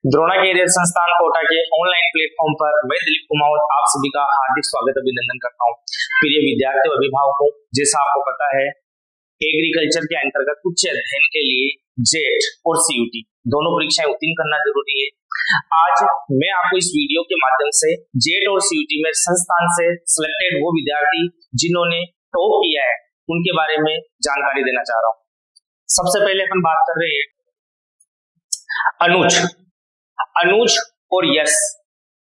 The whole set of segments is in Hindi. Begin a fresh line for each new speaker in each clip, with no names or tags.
द्रोणा कैरियर संस्थान कोटा के ऑनलाइन प्लेटफॉर्म पर मैं दिलीप कुमार आप सभी का हार्दिक स्वागत अभिनंदन करता हूं। प्रिय विद्यार्थी और अभिभावकों, जैसा आपको पता है एग्रीकल्चर के अंतर्गत उच्च अध्ययन के लिए जेट और सीयूटी दोनों परीक्षाएं उत्तीर्ण करना जरूरी है। आज मैं आपको इस वीडियो के माध्यम से जेट और सीयूटी में संस्थान से सिलेक्टेड वो विद्यार्थी जिन्होंने टॉप किया है उनके बारे में जानकारी देना चाह रहा हूं। सबसे पहले हम बात कर रहे हैं अनुज और यश।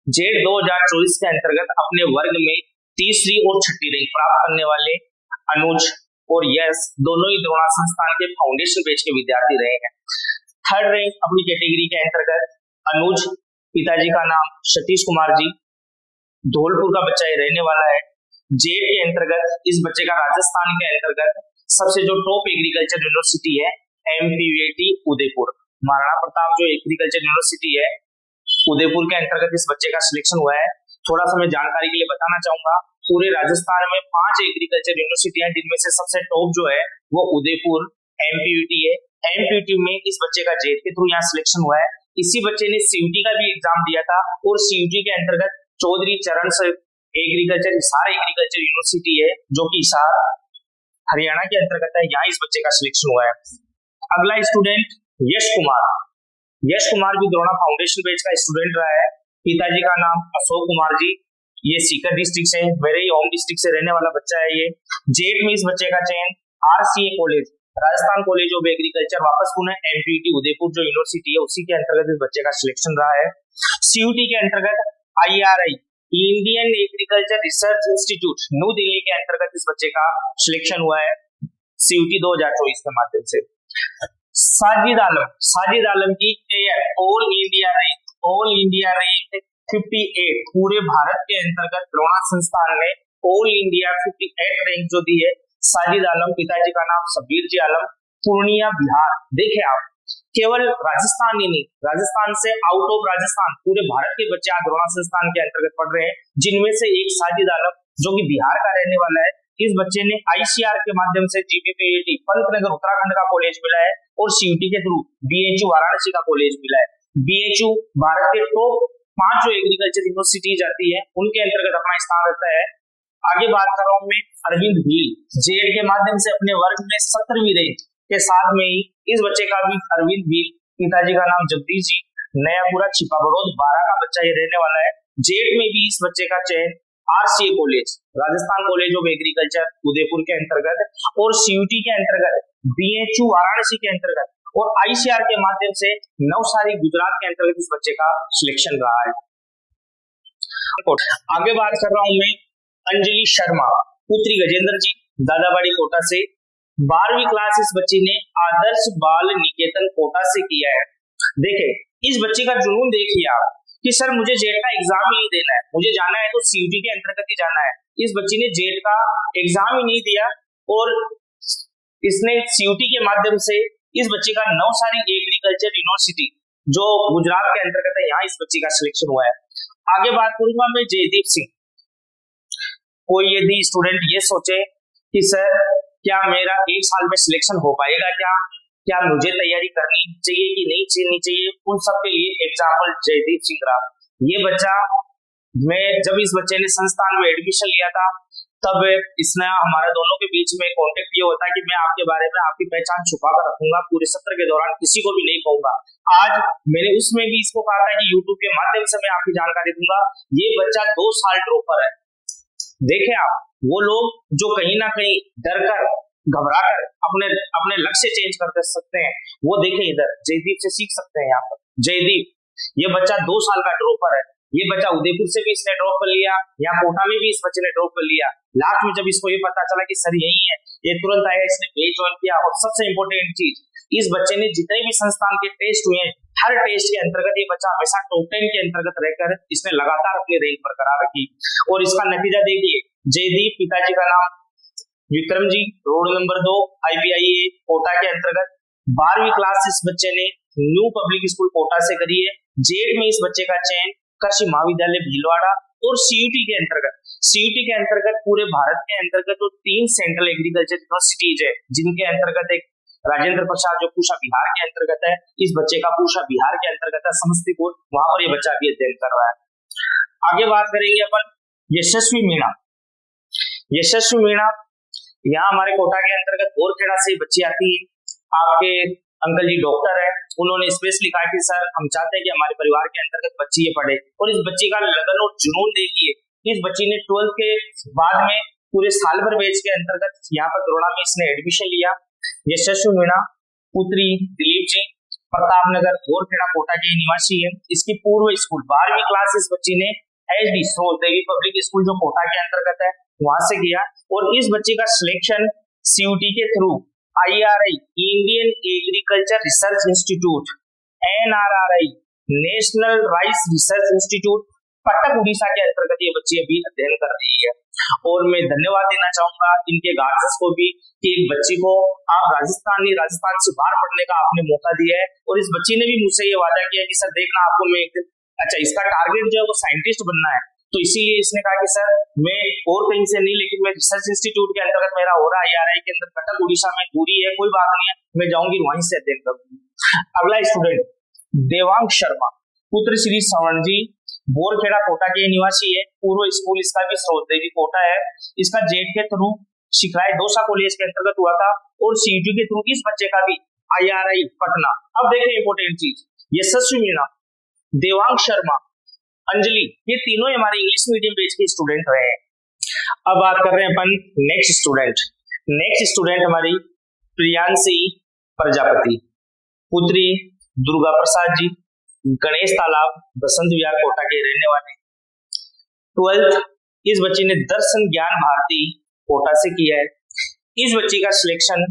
जेट 2024 के अंतर्गत अपने वर्ग में तीसरी और छठी रैंक प्राप्त करने वाले अनुज और यश दोनों ही द्रोणा संस्थान के फाउंडेशन बैच के विद्यार्थी रहे हैं। थर्ड रैंक अपनी कैटेगरी के अंतर्गत अनुज, पिताजी का नाम सतीश कुमार जी, धौलपुर का बच्चा ये रहने वाला है। जेट के अंतर्गत इस बच्चे का राजस्थान के अंतर्गत सबसे जो टॉप एग्रीकल्चर यूनिवर्सिटी है एमपीवीटी उदयपुर, महाराणा प्रताप जो एग्रीकल्चर यूनिवर्सिटी है उदयपुर के अंतर्गत इस बच्चे का सिलेक्शन हुआ है। थोड़ा सा मैं जानकारी के लिए बताना चाहूंगा, पूरे राजस्थान में 5 एग्रीकल्चर यूनिवर्सिटी हैं जिनमें से सबसे टॉप जो है वो उदयपुर एमपीवीटी है। एमपीवीटी में इस बच्चे का जेट के थ्रू यहाँ सिलेक्शन हुआ है। इसी बच्चे ने सीयूटी का भी एग्जाम दिया था और सीयूटी के अंतर्गत चौधरी चरण Singh agriculture Hisar agriculture university है जो कि हिसार हरियाणा के अंतर्गत है, यहाँ इस बच्चे का सिलेक्शन हुआ है। अगला स्टूडेंट यश कुमार भी द्रोणा फाउंडेशन बैच का स्टूडेंट रहा है। पिताजी का नाम अशोक कुमार जी, ये सीकर डिस्ट्रिक्ट से, मेरे ही होम डिस्ट्रिक्ट से रहने वाला बच्चा है ये। जेट में इस बच्चे का चयन RCA college, Rajasthan college of agriculture वापस पुनः एमपीटी उदयपुर जो यूनिवर्सिटी है उसी के अंतर्गत इस बच्चे का सिलेक्शन रहा है। सीयूटी के अंतर्गत IRI Indian agriculture research institute new Delhi के अंतर्गत इस बच्चे का सिलेक्शन हुआ है सीयूटी 2024 के माध्यम से। साजिद आलम की ऑल इंडिया रैंक 58 पूरे भारत के अंतर्गत द्रोणा संस्थान ने ऑल इंडिया 58 रैंक जो दी है। साजिद आलम, पिताजी का नाम शब्बीर जी आलम, पूर्णिया बिहार। देखे आप, केवल राजस्थान ही नहीं, राजस्थान से आउट ऑफ राजस्थान पूरे भारत के बच्चे आज द्रोणा संस्थान के अंतर्गत पढ़ रहे हैं, जिनमें से एक साजिद आलम जो कि बिहार का रहने वाला है। इस बच्चे ने आईसीआर के माध्यम से जीपीपीएटी पंतनगर उत्तराखंड का कॉलेज मिला है और सीयूटी के थ्रू बीएचयू वाराणसी का कॉलेज मिला है। बीएचयू भारत के टॉप 5 जो एग्रीकल्चर यूनिवर्सिटी जाती है उनके अंतर्गत अपना स्थान रखता है। आगे बात कर रहा हूं मैं अरविंद भील, जेट के माध्यम से अपने वर्ग में 17वीं रैंक के साथ में ही इस बच्चे का भी अरविंद भील, पिताजी का नाम जगदीश जी, नयापुरा छिपा बड़ौद 12 का बच्चा ये रहने वाला है। जेट में भी इस बच्चे का चयन RCA college, Rajasthan college of agriculture Udaipur के अंतर्गत और सीयूटी के अंतर्गत बीएचयू वाराणसी के अंतर्गत और आईसीआर के माध्यम से नवसारी गुजरात के अंतर्गत इस बच्चे का सिलेक्शन रहा है। आगे बात कर रहा हूं मैं अंजलि शर्मा, पुत्री गजेंद्र जी, दादाबाड़ी कोटा से। 12वीं क्लास इस बच्ची ने आदर्श बाल निकेतन कोटा से किया है। देखे इस बच्चे का जुनून देखिए आप कि सर मुझे जेट का एग्जाम ही नहीं देना है, मुझे जाना है तो सीयूटी के अंतर्गत ही जाना है। इस बच्ची ने जेट का एग्जाम ही नहीं दिया और इसने सीयूटी के माध्यम से इस बच्चे का नवसारी एग्रीकल्चर यूनिवर्सिटी जो गुजरात के अंतर्गत है, यहाँ इस बच्चे का सिलेक्शन हुआ है। आगे बात करूंगा मैं जयदीप सिंह। कोई यदि स्टूडेंट ये सोचे कि सर क्या मेरा 1 साल में सिलेक्शन हो पाएगा, क्या मुझे तैयारी करनी चाहिए कि नहीं चाहिए, उन सब के लिए एग्जाम्पल जयदीप सिंह रहा। ये बच्चा, मैं जब इस बच्चे ने संस्थान में एडमिशन लिया था तब इसने हमारे दोनों के बीच में कॉन्टेक्ट ये होता है कि मैं आपके बारे में आपकी पहचान छुपा कर रखूंगा, पूरे सत्र के दौरान किसी को भी नहीं कहूंगा। आज मैंने उसमें भी इसको कहा था कि यूट्यूब के माध्यम से मैं आपकी जानकारी दूंगा। ये बच्चा 2 साल ड्रॉपर है। देखे आप, वो लोग जो कहीं ना कहीं डर कर घबरा कर अपने लक्ष्य चेंज कर सकते हैं, वो देखे इधर जयदीप से सीख सकते हैं। यहाँ पर जयदीप, ये बच्चा 2 साल का ड्रॉपर है। ये बच्चा उदयपुर से भी इसने ड्रॉप कर लिया, यहाँ कोटा में भी इस बच्चे ने ड्रॉप कर लिया। लास्ट में जब इसको ये पता चला कि सर यही है, ये तुरंत आया, इसने बैच ज्वाइन किया। और सबसे इंपॉर्टेंट चीज, इस बच्चे ने जितने भी संस्थान के टेस्ट हुए हैं हर टेस्ट के अंतर्गत ये बच्चा हमेशा टॉप 10 के अंतर्गत रहकर इसने लगातार अपनी रैंक बरकरार रखी। और इसका नतीजा देखिए, जयदीप, पिताजी का नाम Vikram ji, road number 2 IPIA Kota के अंतर्गत 12वीं क्लास इस बच्चे ने न्यू पब्लिक स्कूल कोटा से करी है। जेट में इस बच्चे का चयन कृषि महाविद्यालय भीलवाड़ा और सीयूटी के अंतर्गत पूरे भारत के अंतर्गत तो 3 सेंट्रल एग्रीकल्चर यूनिवर्सिटीज है जिनके अंतर्गत एक राजेंद्र प्रसाद जो पूषा बिहार के अंतर्गत है, इस बच्चे का पूषा बिहार के अंतर्गत है समस्तीपुर, वहां पर ये बच्चा भी अध्ययन कर रहा है। आगे बात करेंगे अपन यशस्वी मीणा। यशस्वी मीणा यहाँ हमारे कोटा के अंतर्गत बोरखेड़ा से बच्ची आती है। आपके अंकल जी डॉक्टर है, उन्होंने स्पेशली कहा कि सर हम चाहते हैं कि हमारे परिवार के अंतर्गत बच्ची ये पढ़े, और इस बच्ची का लगन और जुनून देखिए। इस बच्ची ने 12th के बाद में पूरे साल भर बैच के अंतर्गत यहाँ पर द्रोणा में इसने एडमिशन लिया। यशस्वी मीणा पुत्री दिलीप जी, प्रतापनगर बोरखेड़ा कोटा के निवासी है। इसकी पूर्व स्कूल 12वीं क्लास इस बच्ची ने एचडी सरोज देवी पब्लिक स्कूल जो कोटा के अंतर्गत है वहां से किया, और इस बच्चे का सिलेक्शन सीयूटी के through IRI Indian agriculture research institute, NRRI national rice research institute Cuttack Orissa के अंतर्गत ये बच्ची अभी अध्ययन कर रही है। और मैं धन्यवाद देना चाहूंगा इनके गार्जियंस को भी कि एक बच्ची को आप राजस्थान से बाहर पढ़ने का आपने मौका दिया है। और इस बच्ची ने भी मुझसे ये वादा किया कि सर देखना आपको मैं एक दिन, अच्छा इसका टारगेट जो है वो साइंटिस्ट बनना है, तो इसीलिए इसने कहा कि सर मैं और कहीं से नहीं, लेकिन मैं रिसर्च इंस्टीट्यूट के अंतर्गत मेरा हो रहा है IRI के अंदर कटक उड़ीसा में, दूरी है कोई बात नहीं है, मैं जाऊंगी वहीं से अध्ययन करूंगी। अगला स्टूडेंट देवांग शर्मा पुत्र श्री श्रवण जी, बोरखेड़ा कोटा के निवासी है। पूर्व स्कूल इसका भी सरोज देवी कोटा है। इसका जेट के थ्रू शिखराय दौसा कॉलेज के अंतर्गत हुआ था, और सीयूटी के थ्रू इस बच्चे का भी IRI पटना। अब देखें इंपोर्टेंट चीज, यशस्वी मीणा, देवांग शर्मा, अंजलि, ये तीनों हमारे इंग्लिश मीडियम बैच के स्टूडेंट रहे हैं। अब बात कर रहे हैं अपन नेक्स्ट स्टूडेंट। नेक्स्ट स्टूडेंट हमारी प्रियांशी प्रजापति पुत्री दुर्गा प्रसाद जी, गणेश तालाब बसंत विहार कोटा के रहने वाले। 12th इस बच्ची ने दर्शन ज्ञान भारती कोटा से किया है। इस बच्ची का selection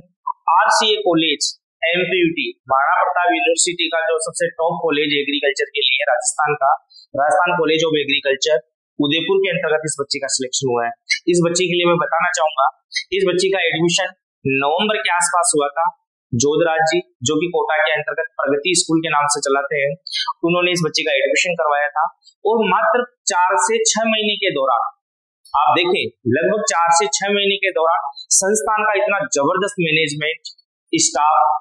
RCA college MPUT Maharana Pratap university का जो सबसे टॉप कॉलेज एग्रीकल्चर के लिए राजस्थान का, Rajasthan college of agriculture Udaipur के अंतर्गत इस बच्ची का सिलेक्शन हुआ है। इस बच्ची के लिए मैं बताना चाहूंगा, इस बच्ची का एडमिशन नवंबर के आसपास हुआ था। जोधराज जी जो कि कोटा के अंतर्गत प्रगति स्कूल के नाम से चलाते हैं, उन्होंने इस बच्ची का एडमिशन करवाया था। और मात्र 4 से 6 महीने के दौरान, आप देखें लगभग 4 से 6 महीने के दौरान संस्थान का इतना जबरदस्त मैनेजमेंट, स्टाफ,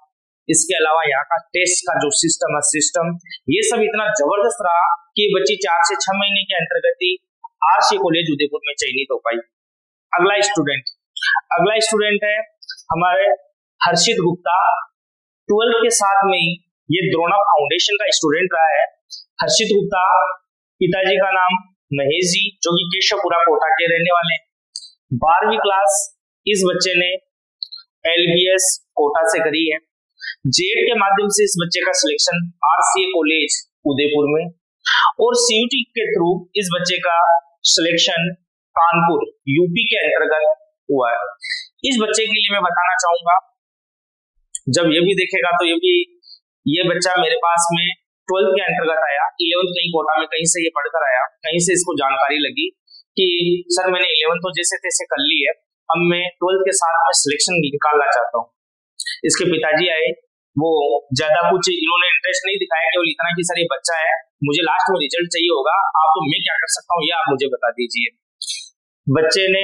इसके अलावा यहाँ का टेस्ट का जो सिस्टम ये सब इतना जबरदस्त रहा कि बच्ची 4 से 6 महीने के अंतर्गत ही RCA कॉलेज उदयपुर में चयनित हो पाई। अगला स्टूडेंट है हमारे हर्षित गुप्ता। 12th के साथ में ही ये द्रोणा फाउंडेशन का स्टूडेंट रहा है। हर्षित गुप्ता, पिताजी का नाम महेश जी जो कि केशवपुरा कोटा के रहने वाले। 12वीं क्लास इस बच्चे ने LBS कोटा से करी है। जेड के माध्यम से इस बच्चे का सिलेक्शन RCA कॉलेज उदयपुर में, और CUT के थ्रू इस बच्चे का सिलेक्शन कानपुर यूपी के अंतर्गत हुआ है। इस बच्चे के लिए मैं बताना चाहूंगा, जब ये भी देखेगा तो ये बच्चा मेरे पास में 12th के अंतर्गत आया, 11th कहीं कोटा में कहीं से ये पढ़कर आया, कहीं से इसको जानकारी लगी कि सर मैंने 11th तो जैसे तैसे कर ली है, अब मैं 12th के साथ में सिलेक्शन निकालना चाहता हूँ। इसके पिताजी आए, वो ज्यादा कुछ इन्होंने इंटरेस्ट नहीं दिखाया, केवल इतना कि सर ये बच्चा है, मुझे लास्ट में रिजल्ट चाहिए होगा, आप तो मैं क्या कर सकता हूँ ये आप मुझे बता दीजिए। बच्चे ने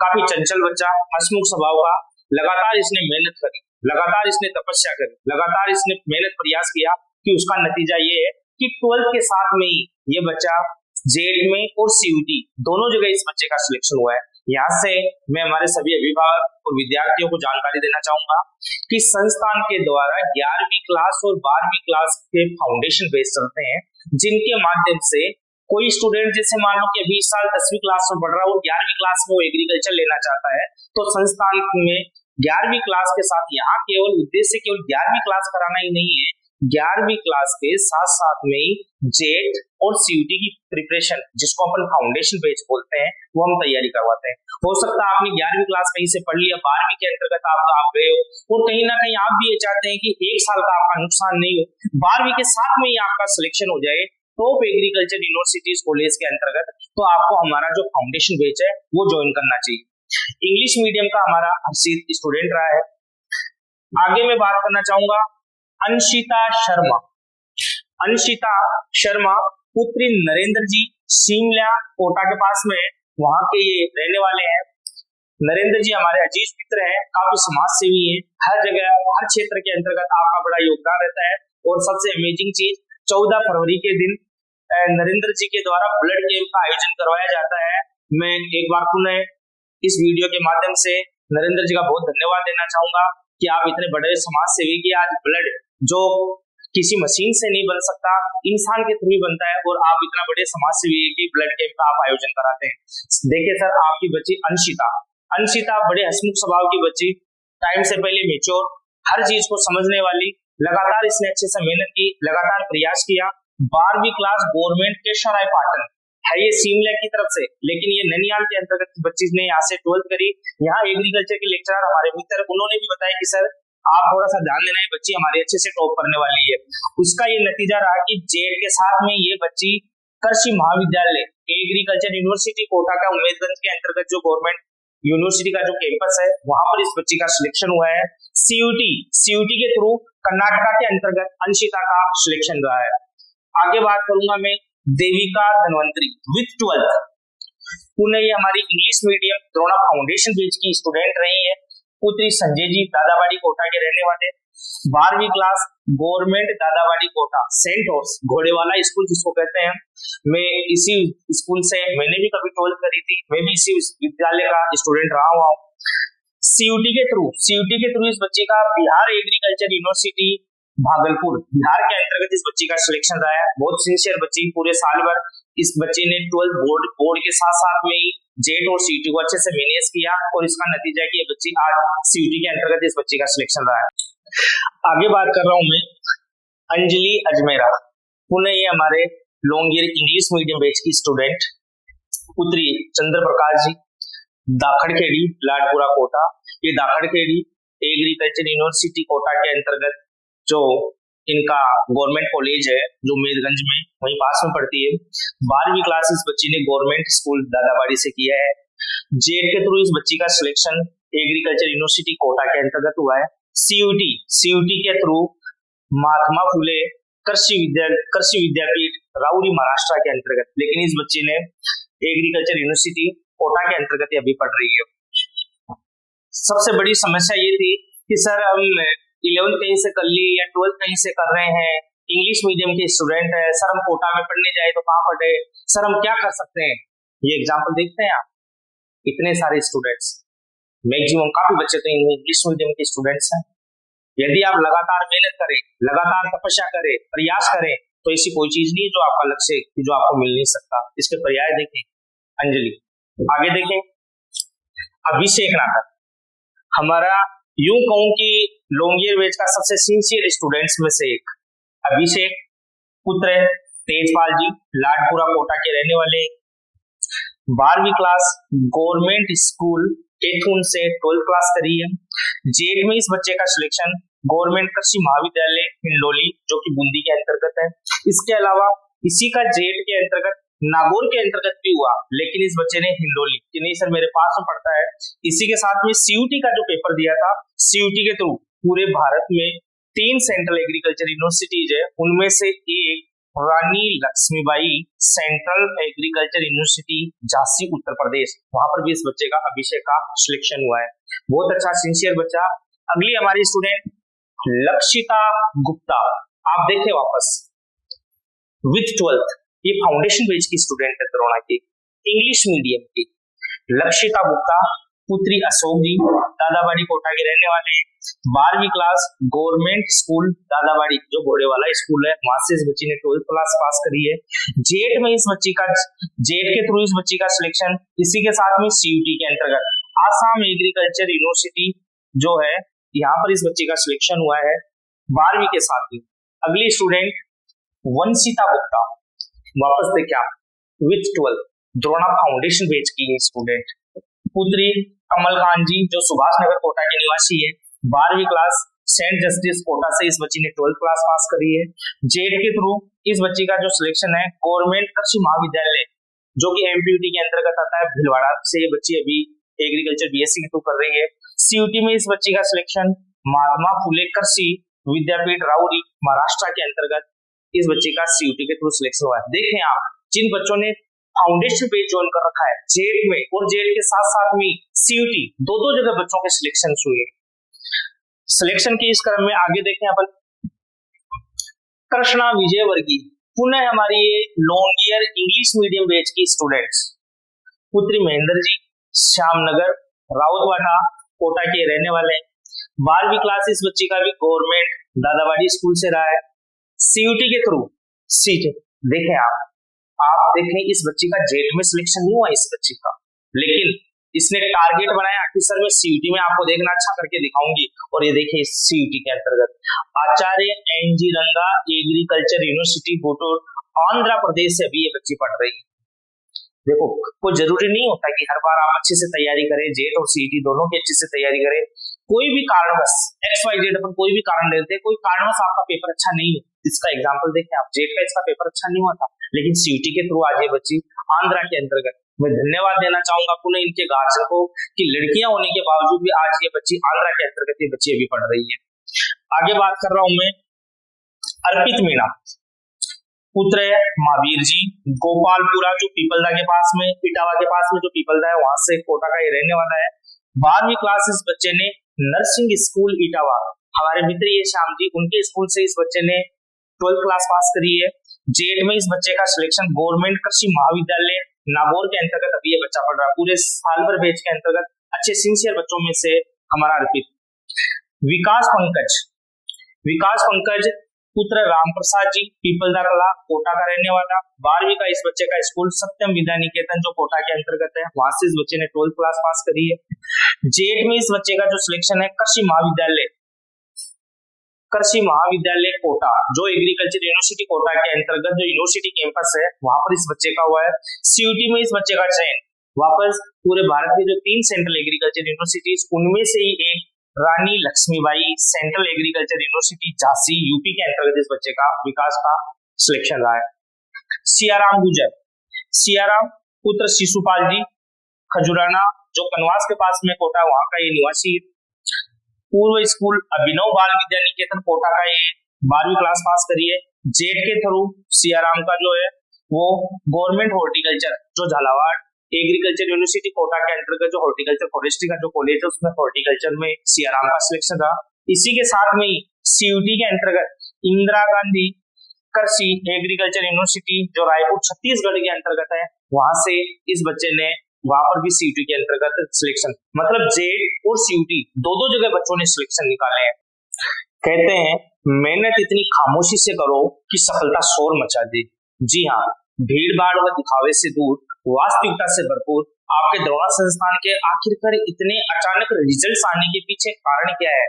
काफी चंचल बच्चा, हंसमुख स्वभाव का, लगातार इसने मेहनत करी, लगातार इसने तपस्या करी, लगातार इसने मेहनत प्रयास किया कि उसका नतीजा ये है कि 12th के साथ में ही ये बच्चा जेड में और CUT दोनों जगह इस बच्चे का सिलेक्शन हुआ है। यहाँ से मैं हमारे सभी अभिभावक और विद्यार्थियों को जानकारी देना चाहूंगा कि संस्थान के द्वारा 11वीं क्लास और 12वीं क्लास के फाउंडेशन बेस चलते हैं, जिनके माध्यम से कोई स्टूडेंट जैसे मान लो कि अभी इस साल 10वीं क्लास में पढ़ रहा है और 11वीं क्लास में वो एग्रीकल्चर लेना चाहता है, तो संस्थान में 11वीं क्लास के साथ यहाँ केवल उद्देश्य केवल 11वीं क्लास कराना ही नहीं है, 11वीं क्लास के साथ साथ में ही जेड और CUT की प्रिपरेशन, जिसको अपन फाउंडेशन बेच बोलते हैं, वो हम तैयारी करवाते हैं। हो सकता है आपने 11वीं क्लास कहीं से पढ़ लिया, 12वीं के अंतर्गत आप गए हो, और कहीं ना कहीं आप भी ये चाहते हैं कि 1 साल का आपका नुकसान नहीं हो, 12वीं के साथ में ही आपका सिलेक्शन हो जाए टॉप एग्रीकल्चर यूनिवर्सिटीज कॉलेज के अंतर्गत, तो आपको हमारा जो फाउंडेशन बेच है वो ज्वाइन करना चाहिए। इंग्लिश मीडियम का हमारा हर्षित स्टूडेंट रहा है। आगे मैं बात करना चाहूंगा अंशिता शर्मा पुत्री नरेंद्र जी, शिमला कोटा के पास में, वहां के ये रहने वाले हैं। नरेंद्र जी हमारे अजीज मित्र हैं, काफी समाज सेवी हैं, हर जगह हर क्षेत्र के अंतर्गत आपका बड़ा योगदान रहता है। और सबसे अमेजिंग चीज 14 फरवरी के दिन नरेंद्र जी के द्वारा ब्लड कैंप का आयोजन करवाया जाता है। मैं एक बार पुनः इस वीडियो के माध्यम से नरेंद्र जी का बहुत धन्यवाद देना चाहूंगा कि आप इतने बड़े समाज सेवी की आज ब्लड जो किसी मशीन से नहीं बन सकता, इंसान के थ्रू ही बनता है, और आप इतना बड़े समाज सेवी की ब्लड कैंप का आप आयोजन कराते हैं। देखिए सर, आपकी बच्ची अंशिता बड़े हंसमुख स्वभाव की बच्ची, टाइम से पहले मेच्योर, हर चीज को समझने वाली, लगातार इसने अच्छे से मेहनत की, लगातार प्रयास किया। 12वीं क्लास गवर्नमेंट केशवराय पाटन है ये सीमलैक की तरफ से, लेकिन ये ननियाल के अंतर्गत बच्ची ने यहाँ से 12th करी। यहाँ एग्रीकल्चर के लेक्चरर हमारे मित्र उन्होंने भी बताया कि सर आप थोड़ा सा ध्यान देना है, बच्ची हमारी अच्छे से टॉप करने वाली है। उसका ये नतीजा रहा कि जेड के साथ में ये बच्ची कृषि महाविद्यालय एग्रीकल्चर यूनिवर्सिटी कोटा का उम्मेदगंज के अंतर्गत जो गवर्नमेंट यूनिवर्सिटी का जो कैंपस है वहां पर इस बच्ची का सिलेक्शन हुआ है। सीयूटी के थ्रू कर्नाटका के अंतर्गत अंशिता का सिलेक्शन रहा है। आगे बात करूंगा मैं देविका धनवंतरी विथ 12th पुणे, ये हमारी English medium Drona foundation batch की स्टूडेंट रही है। पुत्री संजय जी दादाबाड़ी कोटा के रहने वाले, 12वीं क्लास गवर्नमेंट दादाबाड़ी कोटा सेंट ऑर्स घोड़ेवाला स्कूल जिसको कहते हैं। मैं इसी स्कूल से मैंने भी कभी 12th करी थी, मैं भी इसी विद्यालय का स्टूडेंट रहा हुआ हूँ। सीयूटी के थ्रू इस बच्चे का बिहार एग्रीकल्चर यूनिवर्सिटी भागलपुर बिहार के अंतर्गत इस बच्ची का सिलेक्शन रहा है। बहुत सिंसियर बच्ची, पूरे साल भर इस बच्चे ने 12th बोर्ड के साथ साथ में ही जेट और सीयूटी को अच्छे से मैनेज किया, और इसका नतीजा है कि ये बच्ची आज सीयूटी के अंतर्गत इस बच्ची का सिलेक्शन रहा है। आगे बात कर रहा हूं मैं अंजलि अजमेरा, पुणे, ये हमारे लोंगियर इंग्लिश मीडियम बैच की स्टूडेंट, पुत्री चंद्र प्रकाश जी दाखड़खेड़ी लाडपुरा कोटा। ये दाखड़खेड़ी एग्रीकल्चर यूनिवर्सिटी कोटा के अंतर्गत जो इनका गवर्नमेंट कॉलेज है जो मेदगंज में वहीं पास में पड़ती है। 12वीं क्लास इस बच्ची ने गवर्नमेंट स्कूल दादाबाड़ी से किया है। जेड के थ्रू इस बच्ची का सिलेक्शन एग्रीकल्चर यूनिवर्सिटी कोटा के अंतर्गत हुआ है। सीयूटी के थ्रू महात्मा फुले कृषि विद्यापीठ राउरी महाराष्ट्र के अंतर्गत, लेकिन इस बच्ची ने एग्रीकल्चर यूनिवर्सिटी कोटा के अंतर्गत अभी पढ़ रही है। सबसे बड़ी समस्या ये थी कि सर हम 11th कहीं से कर ली या 12th कहीं से कर रहे हैं, इंग्लिश मीडियम के स्टूडेंट है, सर हम कोटा में पढ़ने जाए तो कहाँ पढ़े, सर हम क्या कर सकते हैं। ये एग्जाम्पल देखते हैं आप, इतने सारे स्टूडेंट्स, मैक्सिमम काफी बच्चे तो इंग्लिश मीडियम के स्टूडेंट्स हैं। यदि आप लगातार मेहनत करें, लगातार तपस्या करें, प्रयास करें, तो ऐसी कोई चीज नहीं जो आपका लक्ष्य जो आपको मिल नहीं सकता। इसके पर्याय देखें अंजलि। आगे देखें अभिषेक नागर, हमारा यूं कहूं कि लोंगियर बैच का सबसे सिंसियर स्टूडेंट्स में से एक। अभिषेक पुत्र तेजपाल जी लाडपुरा कोटा के रहने वाले, 12वीं क्लास गवर्नमेंट स्कूल केथुन से 12th क्लास करी है। जेड में इस बच्चे का सिलेक्शन गवर्नमेंट कृषि महाविद्यालय हिंडोली जो कि बूंदी के अंतर्गत है। इसके अलावा इसी का जेड के अंतर्गत नागौर के अंतर्गत भी हुआ, लेकिन इस बच्चे ने हिंडोली कि नहीं सर मेरे पास में पड़ता है। इसी के साथ में सीयूटी का जो पेपर दिया था, सीयूटी के थ्रू पूरे भारत में 3 सेंट्रल एग्रीकल्चर यूनिवर्सिटीज है, उनमें से एक Rani Lakshmibai central agriculture university Jhansi Uttar Pradesh, वहां पर भी इस बच्चे का अभिषेक का सिलेक्शन हुआ है। बहुत अच्छा सिंसियर बच्चा। अगली हमारी स्टूडेंट लक्षिता गुप्ता, आप देखें वापस विथ 12th, ये फाउंडेशन बैच की स्टूडेंट है द्रोणा की, इंग्लिश मीडियम की। लक्षिता गुप्ता पुत्री अशोक जी दादाबाड़ी कोटा के रहने वाले, 12वीं क्लास गवर्नमेंट स्कूल दादाबाड़ी जो घोड़ेवाला स्कूल है वहां से इस बच्ची ने 12th क्लास पास करी है। जेड में इस बच्ची का जेड के थ्रू इस बच्ची का सिलेक्शन इसी के साथ में सीयूटी के अंतर्गत आसाम एग्रीकल्चर यूनिवर्सिटी जो है यहाँ पर इस बच्ची का सिलेक्शन हुआ है 12वीं के साथ ही। अगली स्टूडेंट वंशिता गुप्ता, वापस देखिए आप with 12th Drona foundation batch की स्टूडेंट, पुत्री कमलकांत जी जो सुभाष नगर कोटा के निवासी है, 12वीं क्लास सेंट जस्टिस कोटा से इस बच्ची ने 12th क्लास पास करी है। जेड के थ्रू इस बच्ची का जो सिलेक्शन है गवर्नमेंट कृषि महाविद्यालय जो कि एमपीयूटी के अंतर्गत आता है भीलवाड़ा से ये बच्ची अभी एग्रीकल्चर बीएससी के थ्रू कर रही है। सीयूटी में इस बच्ची का सिलेक्शन महात्मा फुले कृषि विद्यापीठ राउरी महाराष्ट्र के अंतर्गत इस बच्चे का सीयूटी के थ्रू सिलेक्शन हुआ है। देखें आप जिन बच्चों ने फाउंडेशन पेज ज्वाइन कर रखा है जेट में, और जेट के साथ साथ में सीयूटी, दो दो जगह बच्चों के सिलेक्शन हुए। सिलेक्शन के इस क्रम में आगे देखें अपन, कृष्णा विजयवर्गीय पुनः हमारी ये long year English medium batch की स्टूडेंट्स, पुत्री महेंद्र जी श्यामनगर राउतवाटा कोटा के रहने वाले हैं। 12वीं क्लास इस बच्ची का भी गवर्नमेंट दादाबाड़ी स्कूल से रहा है। सीयूटी के थ्रू सीट देखें आप देखें इस बच्ची का जेट में सिलेक्शन नहीं हुआ इस बच्ची का, लेकिन इसने टारगेट बनाया कि सर मैं सीयूटी में आपको देखना अच्छा करके दिखाऊंगी, और ये देखिए सीयूटी के अंतर्गत आचार्य एनजी रंगा एग्रीकल्चर यूनिवर्सिटी गुंटूर आंध्र प्रदेश से अभी ये बच्ची पढ़ रही है। देखो कोई जरूरी नहीं होता कि हर बार आप अच्छे से तैयारी करें, जेट और सीईटी दोनों की अच्छे से तैयारी करें। कोई भी कारणवश XYZ अपन कोई भी कारण लेते हैं, कोई कारणवश आपका पेपर अच्छा नहीं है, इसका एग्जांपल देखें आप, जेट का इसका पेपर अच्छा नहीं हुआ था, लेकिन सीईटी के थ्रू आज ये बच्ची आंध्रा के अंतर्गत, मैं धन्यवाद देना चाहूंगा पुनः इनके गार्जियन को कि लड़कियां होने के बावजूद भी आज ये बच्ची आंध्रा के अंतर्गत ये बच्ची अभी पढ़ रही है। आगे बात कर रहा हूं मैं अर्पित मीणा, पुत्र है महावीर जी, गोपालपुरा जो पीपलदा के पास में, इटावा के पास में जो पीपलदा है वहां से कोटा का ये रहने वाला है। 12वीं क्लास इस बच्चे ने नर्सिंग स्कूल इटावा, हमारे मित्र ये श्याम जी, उनके स्कूल से इस बच्चे ने 12th क्लास पास करी है। जेट में इस बच्चे का सिलेक्शन गवर्नमेंट कृषि महाविद्यालय नागौर के अंतर्गत अभी ये बच्चा पढ़ रहा है। पूरे साल भर बैच के अंतर्गत अच्छे सिंसियर बच्चों में से हमारा अर्पित। विकास पंकज पुत्र राम प्रसाद जी पीपलदा कला कोटा का रहने वाला। 12वीं का इस बच्चे का स्कूल सत्यम विद्या निकेतन जो कोटा के अंतर्गत है, वहां से इस बच्चे ने 12th क्लास पास करी है। जेट में इस बच्चे का जो सिलेक्शन है कृषि महाविद्यालय कोटा जो एग्रीकल्चर यूनिवर्सिटी कोटा के अंतर्गत जो यूनिवर्सिटी कैंपस है वहां पर इस बच्चे का हुआ है। सीयूटी में इस बच्चे का चयन वापस पूरे भारत के जो 3 सेंट्रल एग्रीकल्चर यूनिवर्सिटीज उनमें से ही एक Rani Lakshmibai central agriculture university Jhansi UP के अंतर्गत इस बच्चे का विकास का सिलेक्शन रहा है। सियाराम गुजर, सियाराम पुत्र शिशुपाल जी खजुराना जो कनवास के पास में कोटा वहां का ये निवासी। पूर्व स्कूल अभिनव बाल विद्या निकेतन कोटा का ये 12वीं क्लास पास करी है। जेट के थ्रू सियाराम का जो है वो गवर्नमेंट हॉर्टिकल्चर जो झालावाड़ एग्रीकल्चर यूनिवर्सिटी कोटा के अंतर्गत जो हॉर्टिकल्चर फॉरेस्ट्री का जो कॉलेज है उसमें हॉर्टिकल्चर में सियाराम का सिलेक्शन रहा। इसी के साथ में ही सीयूटी के अंतर्गत इंदिरा गांधी कृषि एग्रीकल्चर यूनिवर्सिटी जो रायपुर छत्तीसगढ़ के अंतर्गत है वहां से इस बच्चे ने वहां पर भी सीयूटी के अंतर्गत सिलेक्शन, मतलब जेट और सीयूटी दो जगह बच्चों ने सिलेक्शन निकाले हैं। कहते हैं मेहनत इतनी खामोशी से करो कि सफलता शोर मचा दे। जी हाँ, भीड़ भाड़ व दिखावे से दूर वास्तविकता से भरपूर आपके द्रोणा संस्थान के आखिरकार इतने अचानक रिजल्ट्स आने के पीछे कारण क्या है?